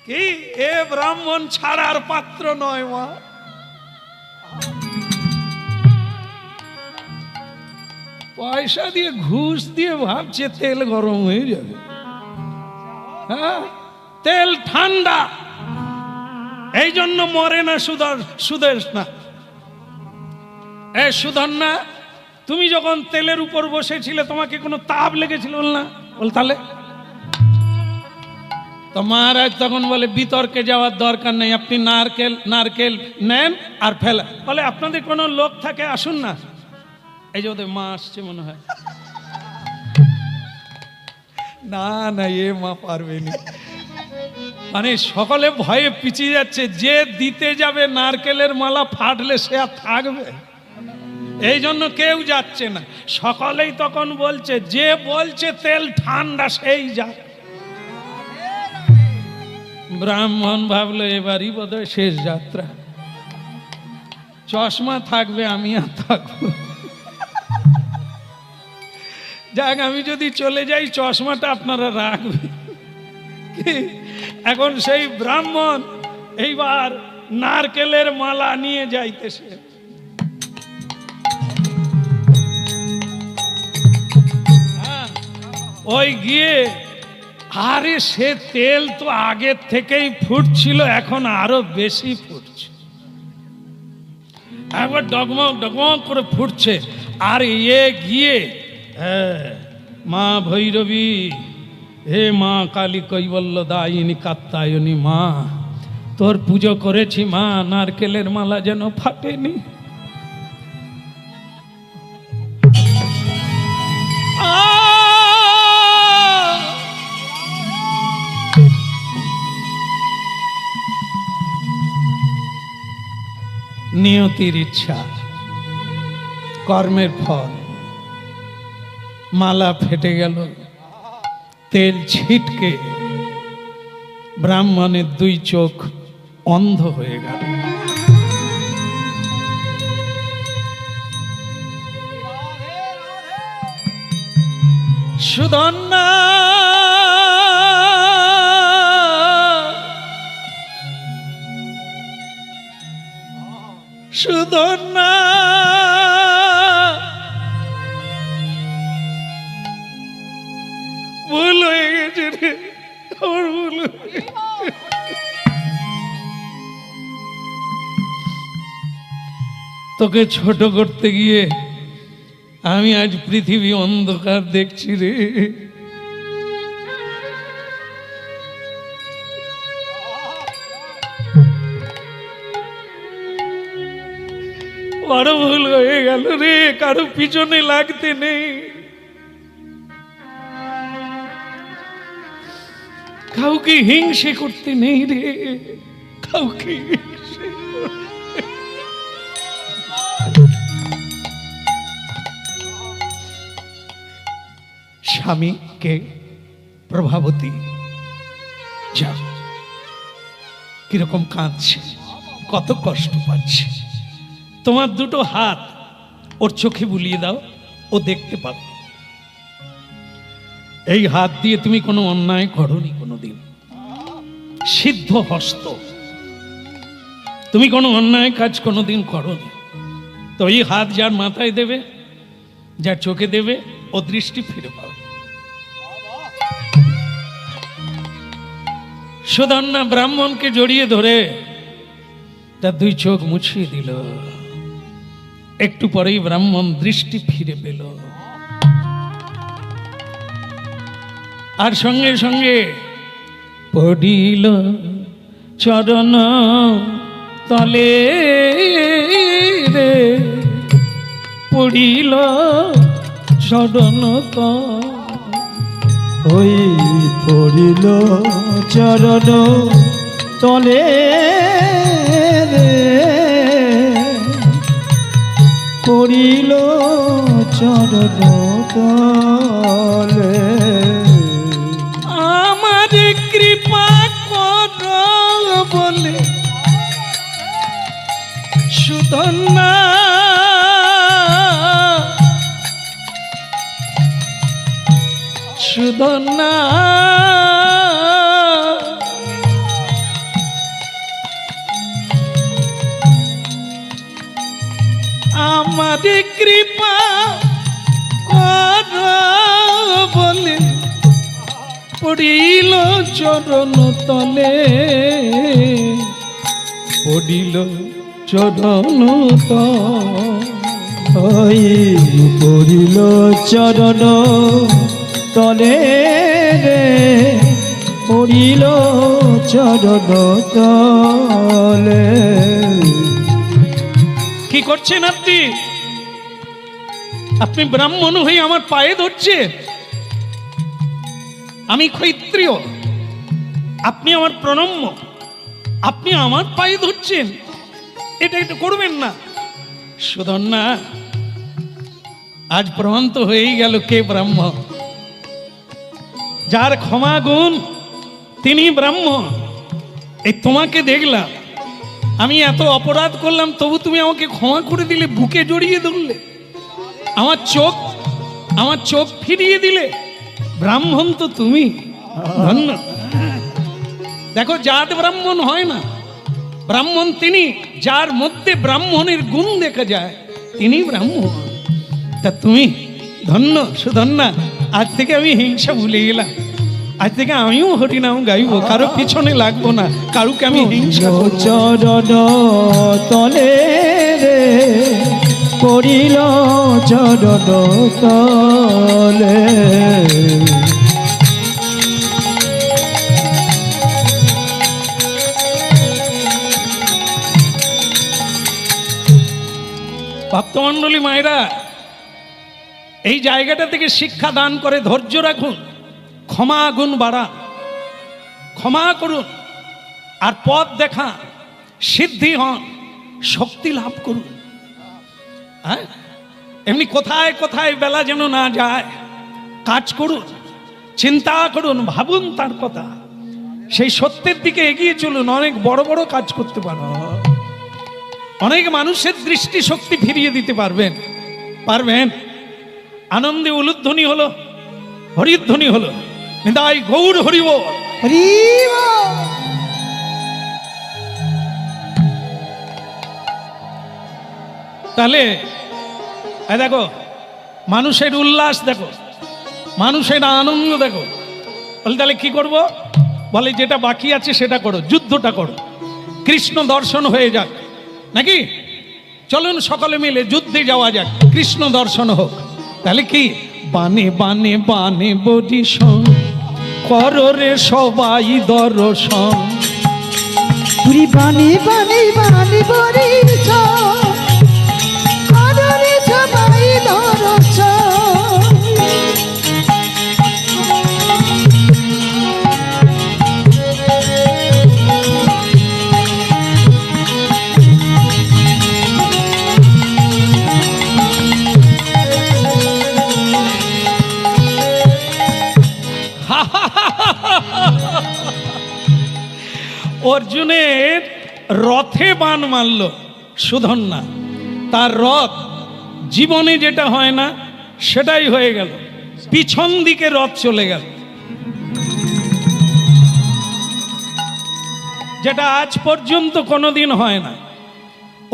কি এ ব্রাহ্মণ ছাড়ার পাত্র নয় মা। পয়সা দিয়ে ঘুষ দিয়ে ভাবছে তেল গরম হয়ে যাবে। হ্যাঁ, তেল ঠান্ডা, এই জন্য মরে না সুদেশ না। এ সুধন্যা, তুমি যখন তেলের উপর বসেছিলে তোমাকে কোনো তাপ লেগেছিল না? বল তাহলে। তো মহারাজ তখন বলে বিতর্কে যাওয়ার দরকার নেই, আপনি নারকেল নেন আর ফেলা। বলে আপনাদের কোনো লোক থাকে আসুন না। এই যে ওদের মা আসছে মনে হয়। না না, এ মা পারবে না। মানে সকলে ভয়ে পিছিয়ে যাচ্ছে, যে দিতে যাবে নারকেলের মালা ফাটলে সে আর থাকবে, এই জন্য কেউ যাচ্ছে না। সকলেই তখন বলছে যে বলছে তেল ঠান্ডা সেই যাক। ব্রাহ্মণ ভাবলো এবারই বোধহয় শেষ যাত্রা, চশমা থাকবে আমি আর থাকবো। যাক, আমি যদি চলে যাই চশমাটা আপনারা রাখবেন। এখন সেই ব্রাহ্মণ এইবার নারকেলের মালা নিয়ে যাইতেছে। ওই গিয়ে, আরে সে তেল তো আগের থেকেই ফুটছিল, এখন আরো বেশি ফুটছে, একবার ডগমগ ডগমগ করে ফুটছে। আর এ গিয়ে মা ভৈরবী, হে মা কালী কৈবল্য দায়িনী কাত্তায়নী মা, তোর পুজো করেছি মা, নারকেলের মালা যেন ফাটেনি। নিয়তির ইচ্ছা, কর্মের ফল, মালা ফেটে গেল, তেল ছিটকে ব্রাহ্মণের দুই চোখ অন্ধ হয়ে গেল। সুধন্যা সুধন্যা ভুল হয়ে গেছে রে, আমার ভুল হয়ে গেছে। তোকে ছোট করতে গিয়ে আমি আজ পৃথিবী অন্ধকার দেখছি রে। বড় ভুল হয়ে গেল রে, কারো পিছনে লাগতে নেই, কাউকে হিংসে করতে নেই রে, কাউকে হিংসে স্বামীকে প্রভাবতী যা কিরকম কাঁদছে, কত কষ্ট পাচ্ছে। তোমার দুটো হাত ওর চোখে বুলিয়ে দাও, ও দেখতে পাবে। এই হাত দিয়ে তুমি কোনো অন্যায় করোনি কোনোদিন, সিদ্ধ হস্ত, তুমি কোনো অন্যায় কাজ কোনোদিন করোনি। তো এই হাত যার মাথায় দেবে, যার চোখে দেবে, ও দৃষ্টি ফিরে পাবে। সুধন্যা ব্রাহ্মণকে জড়িয়ে ধরে তার দুই চোখ মুছিয়ে দিল। একটু পরেই ব্রাহ্মণ দৃষ্টি ফিরে পেল, আর সঙ্গে সঙ্গে পড়িল চরণ তলে রে, পড়িল চরণ তলে, ওই পড়িল চরণ তলে রে, পড়িল চরণ তলে। আমার কৃপা কর বলে সুধন্যা সুধন্যা আমার কৃপা কর বলে পড়িল চরণ তলে, পড়িল চরণ ওই পড়িল চরণ তলে রে, পড়িল চরণ তলে। কি করছেন আপনি? আপনি ব্রাহ্মণ হয়ে আমার পায়ে ধরছে। আমি ক্ষত্রিয়, আপনি আমার প্রণম্য, আপনি আমার পায়ে ধরছেন, এটা একটু করবেন না। সুধন্যা, আজ প্রমাণ তো হয়েই গেল কে ব্রাহ্মণ। যার ক্ষমা গুণ তিনি ব্রাহ্মণ। এই তোমাকে দেখলাম, আমি এত অপরাধ করলাম, তবু তুমি আমাকে ক্ষমা করে দিলে, বুকে জড়িয়ে ধরলে, আমার চোখ ফিরিয়ে দিলে। ব্রাহ্মণ তো তুমি, ধন্য। দেখো, জাত ব্রাহ্মণ হয় না, ব্রাহ্মণ তিনি যার মধ্যে ব্রাহ্মণের গুণ দেখা যায়, তিনি ব্রাহ্মণ। তা তুমি ধন্য সুধন্যা। আজ থেকে আমি হিংসা ভুলে গেলাম, আজ থেকে আমিও হরিনাম গাইব, কারো পিছনে লাগবো না, কারুকে আমি হিংসা করব না। চরণ তলে রে, পড়িল চরণ তলে। ভক্তমণ্ডলী মায়েরা, এই জায়গাটা থেকে শিক্ষা দান করে ধৈর্য রাখুন, ক্ষমা গুণ বাড়ান, ক্ষমা করুন, আর পথ দেখা, সিদ্ধি হন, শক্তি লাভ করুন। হ্যাঁ, এমনি কোথায় কোথায় বেলা যেন না যায়, কাজ করুন, চিন্তা করুন, ভাবুন তার কথা, সেই সত্যের দিকে এগিয়ে চলুন। অনেক বড় বড় কাজ করতে পারবেন, অনেক মানুষের দৃষ্টি শক্তি ফিরিয়ে দিতে পারবেন। পারবেন। আনন্দে উলুধ্বনি হলো, হরিধ্বনি হলো, নিতাই গৌর হরিব। হরি বল। তাহলে এই দেখো, মানুষের উল্লাস দেখো, মানুষের আনন্দ দেখো। বলে তাহলে কি করব? বলে যেটা বাকি আছে সেটা করো, যুদ্ধটা করো, কৃষ্ণ দর্শন হয়ে যাক। নাকি? চলুন সকলে মিলে যুদ্ধে যাওয়া যাক, কৃষ্ণ দর্শন হোক। তাহলে কি? বানে বানে বানে বডিশন করো রে সবাই দর্শন। পুরি বানি বানি বানি বরিছ আদরে সবাই দরছ। অর্জুনের রথে বান মারল সুধন্যা, তার রথ জীবনে যেটা হয় না সেটাই হয়ে গেল, পিছন দিকে রথ চলে গেল। যেটা আজ পর্যন্ত কোনোদিন হয় না।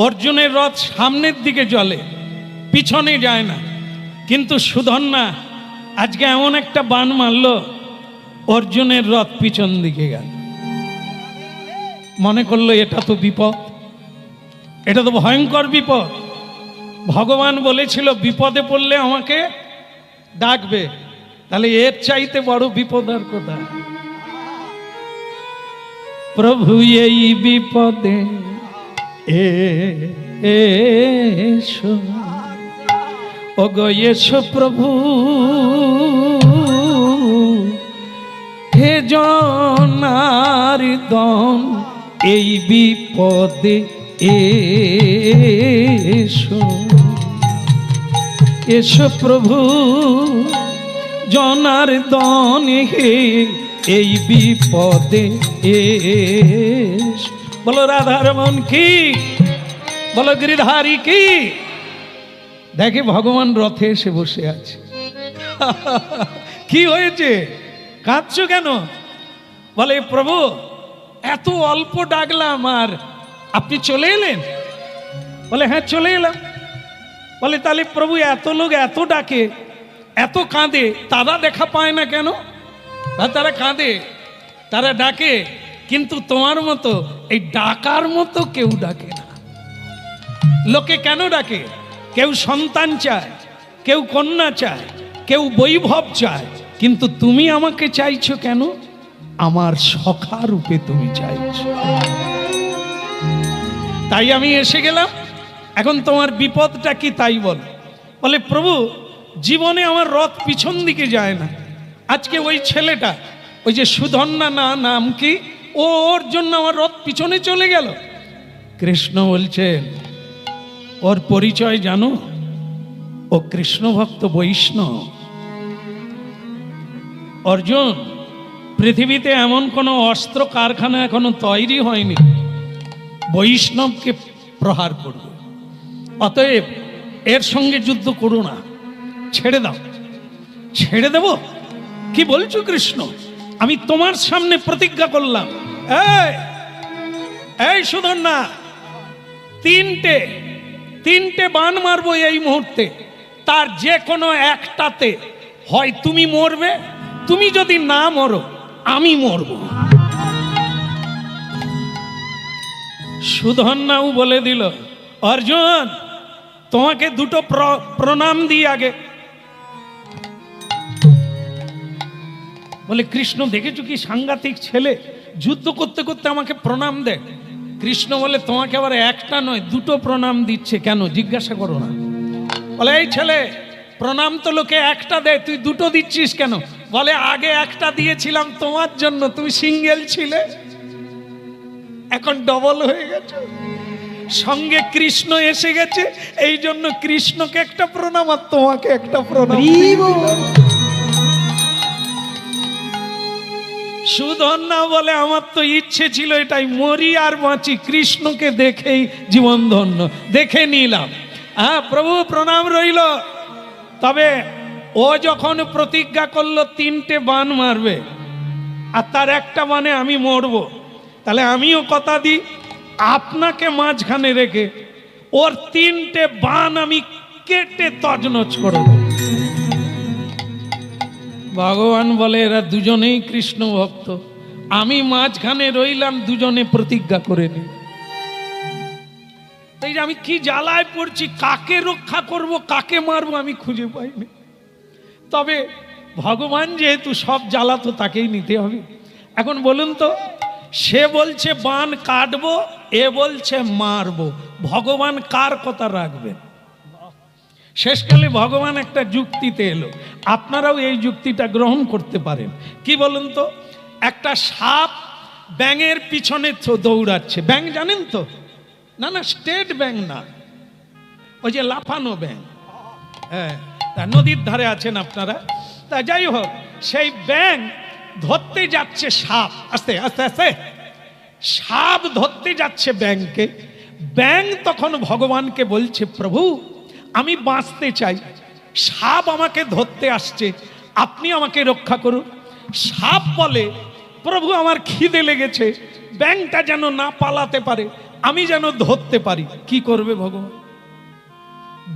অর্জুনের রথ সামনের দিকে চলে, পিছনে যায় না। কিন্তু সুধন্যা আজকে এমন একটা বান মারল, অর্জুনের রথ পিছন দিকে গেল। মনে করলো এটা তো বিপদ, এটা তো ভয়ঙ্কর বিপদ। ভগবান বলেছিল বিপদে পড়লে আমাকে ডাকবে, তাহলে এর চাইতে বড় বিপদ আর কোথায়? প্রভু এই বিপদে এসো, ওগো এসো প্রভু, হে জনার্দন এই বিপদে এসো, এসো প্রভু জনার্দন হে এই বিপদে এসো। বলো রাধারমন কি, বলো গিরিধারী কি। দেখে ভগবান রথে এসে বসে আছে। কি হয়েছে, কাঁদছো কেন? বলে প্রভু এত অল্প ডাকলাম আর আপনি চলে এলেন। বলে হ্যাঁ চলে এলাম। বলে তাহলে প্রভু এত লোক এত ডাকে, এত কাঁদে, তারা দেখা পায় না কেন? তারা কাঁদে, তারা ডাকে, কিন্তু তোমার মতো এই ডাকার মতো কেউ ডাকে না। লোকে কেন ডাকে? কেউ সন্তান চায়, কেউ কন্যা চায়, কেউ বৈভব চায়, কিন্তু তুমি আমাকে চাইছো কেন? আমার সখা রূপে তুমি চাইছো, তাই আমি এসে গেলাম। এখন তোমার বিপদটা কি তাই বল। বলে প্রভু জীবনে আমার রথ পিছন দিকে যায় না। আজকে ওই ছেলেটা, ওই যে সুধন্যা না নাম কি, ওর জন্য আমার রথ পিছনে চলে গেল। কৃষ্ণ বলছেন ওর পরিচয় জানো? ও কৃষ্ণ ভক্ত বৈষ্ণব। অর্জুন, পৃথিবীতে এমন কোনো অস্ত্র কারখানা এখনো তৈরি হয়নি বৈষ্ণবকে প্রহার করবে। অতএব এর সঙ্গে যুদ্ধ করো না, ছেড়ে দাও। ছেড়ে দেব? কি বলছো কৃষ্ণ? আমি তোমার সামনে প্রতিজ্ঞা করলাম, এই সুধন্যা, তিনটে বান মারবো এই মুহূর্তে, তার যে কোনো একটাতে হয় তুমি মরবে, তুমি যদি না মরো আমি মরব। সুধন্যাও বলে দিল অর্জুন তোমাকে দুটো প্রণাম দিই আগে। বলে কৃষ্ণ দেখেছো কি সাংঘাতিক ছেলে, যুদ্ধ করতে করতে আমাকে প্রণাম দেয়। কৃষ্ণ বলে তোমাকে আবার একটা নয় দুটো প্রণাম দিচ্ছে, কেন জিজ্ঞাসা করো না। বলে এই ছেলে, প্রণাম তো লোকে একটা দেয়, তুই দুটো দিচ্ছিস কেন? বলে আগে একটা দিয়েছিলাম তোমার জন্য, তুমি সিঙ্গেল ছিলে, এখন ডবল হয়ে গেছে, সঙ্গে কৃষ্ণ এসে গেছে, এই জন্য কৃষ্ণকে একটা প্রণাম আর তোমাকে একটা প্রণাম। সুধন্য বলে আমার তো ইচ্ছে ছিল এটাই, মরি আর বাঁচি, কৃষ্ণকে দেখেই জীবন ধন্য, দেখে নিলাম। হ্যাঁ প্রভু প্রণাম রইল। তবে ও যখন প্রতিজ্ঞা করলো 3টে বাণ মারবে আর তার একটা বাণে আমি মরবো, তাহলে আমিও কথা দিই আপনাকে মাঝখানে রেখে ওর 3টে বাণ আমি কেটে তজনজ করে দেব। ভগবান বলে এরা দুজনেই কৃষ্ণ ভক্ত, আমি মাঝখানে রইলাম, দুজনে প্রতিজ্ঞা করে নি। এই যে আমি কি জ্বালায় পড়ছি, কাকে রক্ষা করব কাকে মারবো আমি খুঁজে পাইনি। তবে ভগবান যেহেতু সব জ্বালা তো তাকেই নিতে হবে। এখন বলুন তো, সে বলছে বাণ কাটবো, এ বলছে মারবো, ভগবান কার কথা রাখবেন? শেষকালে ভগবান একটা যুক্তিতে এলো, আপনারাও এই যুক্তিটা গ্রহণ করতে পারেন। কি বলুন তো, একটা সাপ ব্যাঙের পিছনে দৌড়াচ্ছে, ব্যাঙ জানেন তো? না না, স্টেট ব্যাঙ না, ওই যে লাফানো ব্যাঙ, হ্যাঁ নদীর ধারে আছেন আপনারা। তা যাই হোক, সেই ব্যাঙ ধরতে যাচ্ছে সাপ, আস্তে আস্তে আস্তে সাপ ধরতে যাচ্ছে ব্যাঙকে। ব্যাঙ তখন ভগবানকে বলছে, প্রভু আমি বাঁচতে চাই, সাপ আমাকে ধরতে আসছে, আপনি আমাকে রক্ষা করুন। সাপ বলে, প্রভু আমার খিদে লেগেছে, ব্যাঙটা যেন না পালাতে পারে, আমি যেন ধরতে পারি। কি করবে ভগবান?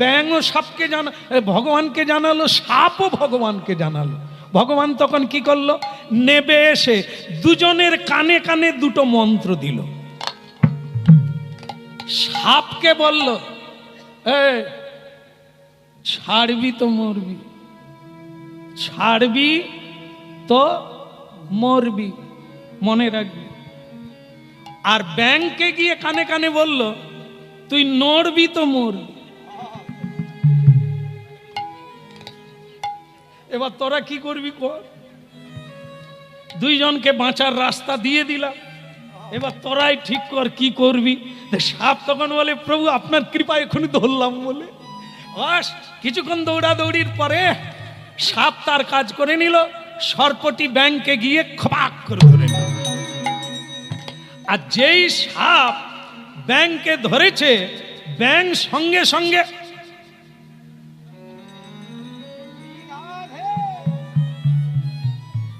ব্যাঙও সাপকে ভগবানকে জানালো, সাপও ভগবানকে জানালো। ভগবান তখন কি করলো, নেবে এসে দুজনের কানে কানে 2টো মন্ত্র দিল। সাপকে বলল, ছাড়বি তো মরবি, ছাড়বি তো মরবি, মনে রাখবি। আর ব্যাঙকে গিয়ে কানে কানে বলল, তুই নড়বি তো মরবি। এবার তোরা কি করবি কর, দুইজনকে বাঁচার রাস্তা দিয়ে দিলাম, এবার তোরাই ঠিক কর কি করবি। সাপ তখন বলে, প্রভু আপনার কৃপা এখনই ধরলাম বলে। বাস কিছুক্ষণ দৌড়াদৌড়ির পরে সাপ তার কাজ করে নিল, সর্পটি ব্যাঙকে গিয়ে খপাক করে ধরে নিল। আর যেই সাপ ব্যাঙকে ধরেছে, ব্যাঙ সঙ্গে সঙ্গে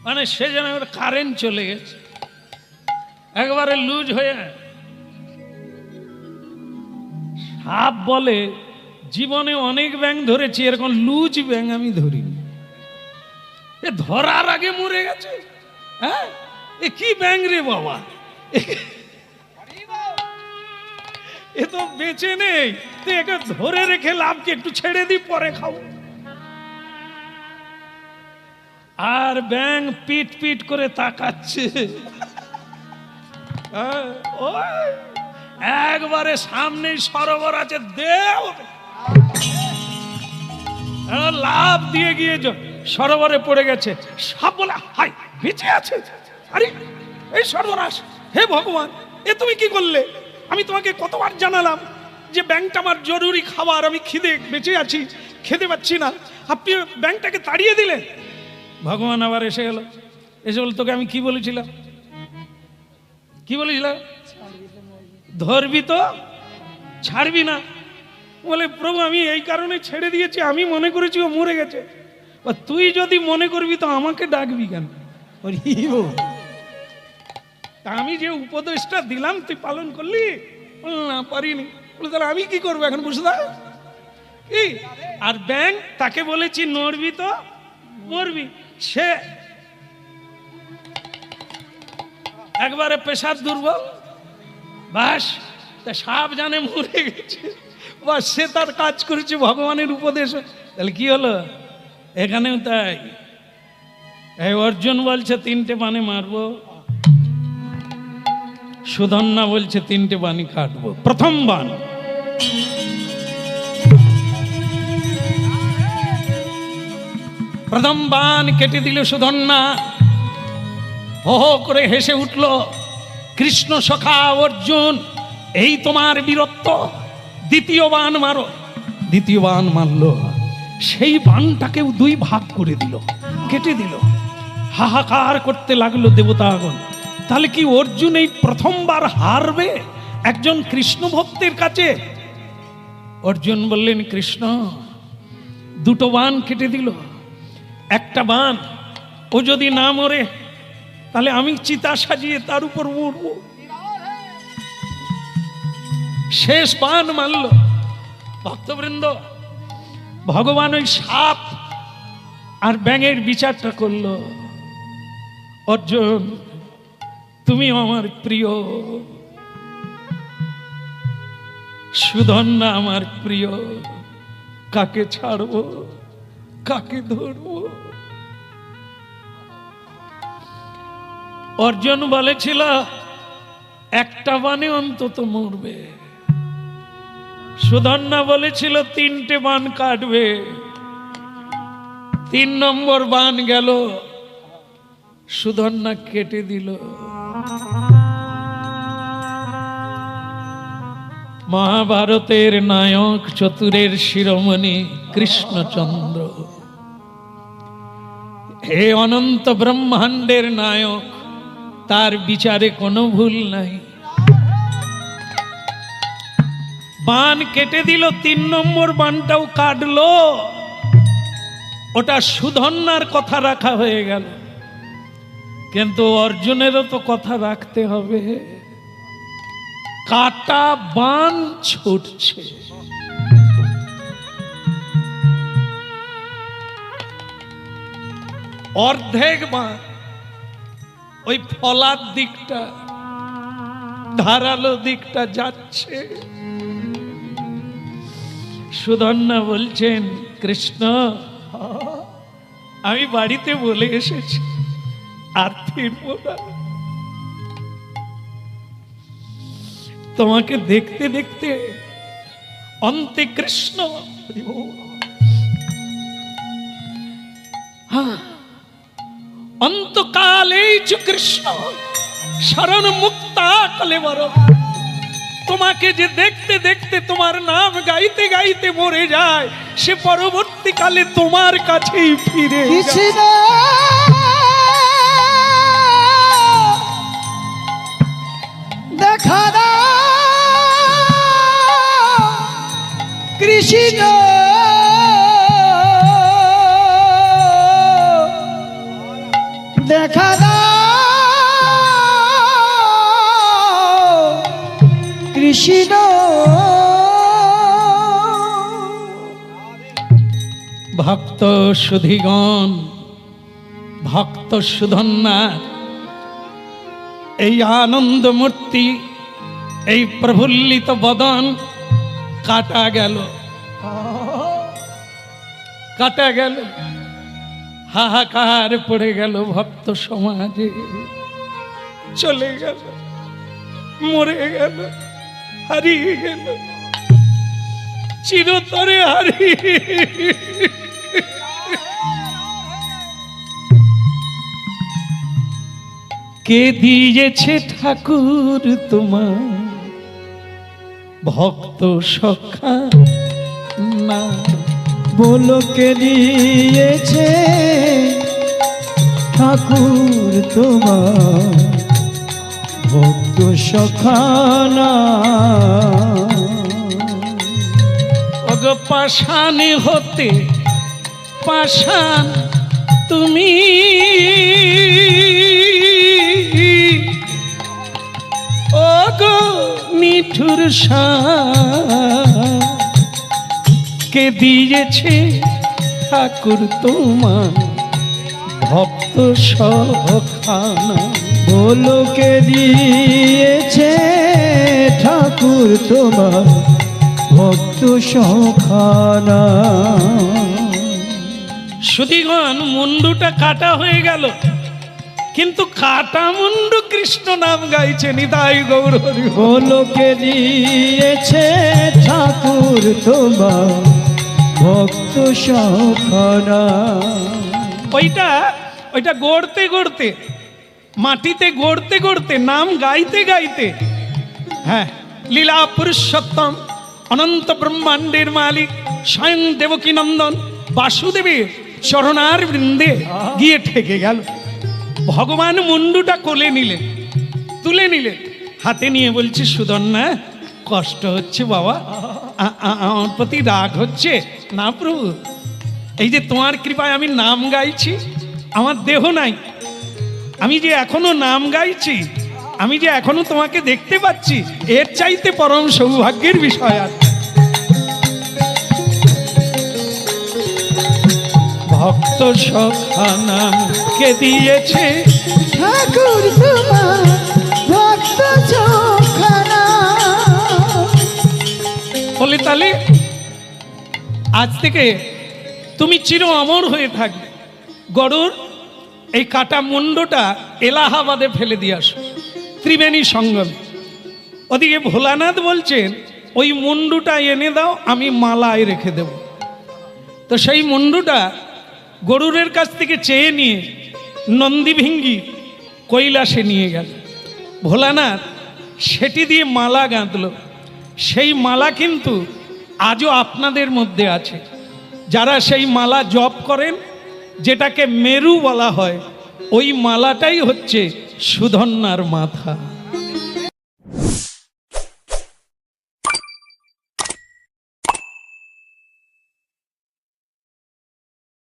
মানে সে যেন কারেন্ট চলে গেছে, একবারে লুজ হয়ে। সাপ বলে, জীবনে অনেক ব্যাঙ ধরেছি, এরকম লুজ ব্যাঙ আমি ধরিনি। এ ধরার আগে মরে গেছে। হ্যাঁ, এ কি ব্যাঙ রে বাবা, এ তো বেঁচে নেই, তো একে ধরে রেখে লাভ কি, একটু ছেড়ে দি পরে খাও। আর ব্যাঙ পিট পিট করে তাকাচ্ছে, একবারে সামনে সরোবর আছে, দেও লাভ দিয়ে গিয়ে সরোবরে পড়ে গেছে। সাপ বলে, হাই বেঁচে আছে, আরে এই সর্বনাশ, হে ভগবান এ তুমি কি করলে? আমি তোমাকে কতবার জানালাম যে ব্যাঙটা আমার জরুরি খাবার, আমি খিদে বেঁচে আছি, খেতে পাচ্ছি না, আপনি ব্যাঙটাকে তাড়িয়ে দিলেন। ভগবান আবার এসে গেল, এসে বল, তোকে আমি কি বলেছিলাম, কি বলেছিলাম? ধরবি তো ছাড়বি না। বলে, প্রভু আমি এই কারণে ছেড়ে দিয়েছি, আমি মনে করেছি ও মরে গেছে। তুই যদি মনে করবি তো আমাকে ডাকবি কেন? আমি যে উপদেশটা দিলাম তুই পালন করলি? না পারিনি। বলে, তাহলে আমি কি করবো এখন, বুঝতে কি? আর ব্যাঙ তাকে বলেছি নড়বি তো মরবি, সে একবারে পেশার দুর্বল, বাস সাপ জানে মরে গেছে, বাস সে তার কাজ করেছে ভগবানের উপদেশ। তাহলে কি হলো এখানেও তাই? এই অর্জুন বলছে 3টে বাণে মারবো, সুধন্যা বলছে 3টে বাণী কাটবো। প্রথম বাণ, প্রথম বাণ কেটে দিল সুধন্যা। হো হো করে হেসে উঠল। কৃষ্ণ সখা অর্জুন, এই তোমার বীরত্ব, দ্বিতীয় বাণ মারো। দ্বিতীয় বাণ মারল, সেই বাণটাকেও 2 ভাগ করে দিল, কেটে দিল। হাহাকার করতে লাগলো দেবতাগণ। তাহলে কি অর্জুন এই প্রথমবার হারবে একজন কৃষ্ণ ভক্তের কাছে? অর্জুন বললেন, কৃষ্ণ 2টো বাণ কেটে দিল, একটা বাণ ও যদি না মরে তাহলে আমি চিতা সাজিয়ে তার উপর মরব। শেষ বাণ মারল। ভক্তবৃন্দ, ভগবান ওই সাপ আর ব্যাঙের বিচারটা করল। অর্জুন, তুমি আমার প্রিয়, সুধন্যা আমার প্রিয়, কাকে ছাড়বো, কাকে ধরবো? অর্জুন বলেছিল একটা বাণে অন্তত মরবে। সুধন্যা বলেছিল 3টে বাণ কাটবে। 3 নম্বর বাণ গেল, সুধন্যা কেটে দিল। মহাভারতের নায়ক, চতুরের শিরোমণি কৃষ্ণচন্দ্র, হে অনন্ত ব্রহ্মাণ্ডের নায়ক, তার বিচারে কোনো ভুল নাই। বাণ কেটে দিল, 3 নম্বর বাণটাও কাটলো। ওটা সুধন্যার কথা রাখা হয়ে গেল, কিন্তু অর্জুনেরও তো কথা রাখতে হবে। কাটা বাণ ছুটছে। অর্ধেক বাণ ওই ফলার দিকটা, ধারালো দিকটা যাচ্ছে। সুধন্যা বলছেন, কৃষ্ণ আমি বাড়িতে বলে এসেছি, আর ফিরব না। তোমাকে দেখতে দেখতে অন্তে কৃষ্ণ, অন্তকালেই চ কৃষ্ণ শরণ মুক্তা কলেবর। তোমাকে যে দেখতে দেখতে তোমার নাম গাইতে গাইতে মরে যায়, সে পরবর্তীকালে তোমার কাছেই ফিরে কৃষ্ণ দেখা দাও, কৃষ্ণ দেখা দাও, কৃষ্ণ। ভক্ত সুধীগণ, ভক্ত সুধন্যা, এই আনন্দ মূর্তি, এই প্রফুল্লিত বদন কাটা গেল, কাটা গেল। হাহাকার পড়ে গেল ভক্ত সমাজে। চলে গেল, মরে গেল, হারিয়ে গেল, চিরতরে হারিয়ে। কে দিয়েছে ঠাকুর তোমার ভক্ত সখা না? বলো কে দিয়েছে ঠাকুর তোমার ভক্ত সখানা? অগ পাষাণে হতে পাষাণ তুমি, ওগো নিঠুর কে দিয়েছে ঠাকুর তোমার ভক্ত সখানা? বলো কে দিয়েছে ঠাকুর তোমার ভক্ত সখানা? সুধীগণ, মুন্ডুটা কাটা হয়ে গেল, কিন্তু কাটা মুন্ডু কৃষ্ণ নাম গাইছে নিতাই গৌর হরি বল। গোলকে দিয়েছে ঠাকুর তোমার ভক্ত সখরা। ওইটা ওইটা গড়তে গড়তে মাটিতে গড়তে গড়তে নাম গাইতে গাইতে, হ্যাঁ, লীলা পুরুষোত্তম অনন্ত ব্রহ্মাণ্ডের মালিক স্বয়ং দেবকী নন্দন বাসুদেবের চরণার বৃন্দে গিয়ে ঠেকে গেল। ভগবান মুন্ডুটা কোলে নিলেন, তুলে নিলেন, হাতে নিয়ে বলছে, সুদন্না কষ্ট হচ্ছে বাবা, আমার প্রতি রাগ হচ্ছে না প্রভু, এই যে তোমার কৃপায় আমি নাম গাইছি, আমার দেহ নাই, আমি যে এখনো নাম গাইছি, আমি যে এখনো তোমাকে দেখতে পাচ্ছি, এর চাইতে পরম সৌভাগ্যের বিষয় আছে। ভক্ত সখা নাম কে দিয়েছে ঠাকুর তোমার ভক্ত সখরা। বলে তাহলে আজ থেকে তুমি চির অমর হয়ে থাকবে। গরুর এই কাটা মুন্ডটা এলাহাবাদে ফেলে দিয়ে আসো, ত্রিবেণী সঙ্গম। ওদিকে ভোলানাথ বলছেন, ওই মুন্ডুটা এনে দাও, আমি মালায় রেখে দেব। তো সেই মুন্ডুটা গরুরের কাছ থেকে চেয়ে নিয়ে নন্দীভিঙ্গি কৈলাসে নিয়ে গেল। ভোলানাথ সেটি দিয়ে মালা গাঁথল। সেই মালা কিন্তু আজও আপনাদের মধ্যে আছে। যারা সেই মালা জপ করেন, যেটাকে মেরু বলা হয়, ওই মালাটাই হচ্ছে সুধন্যার মাথা।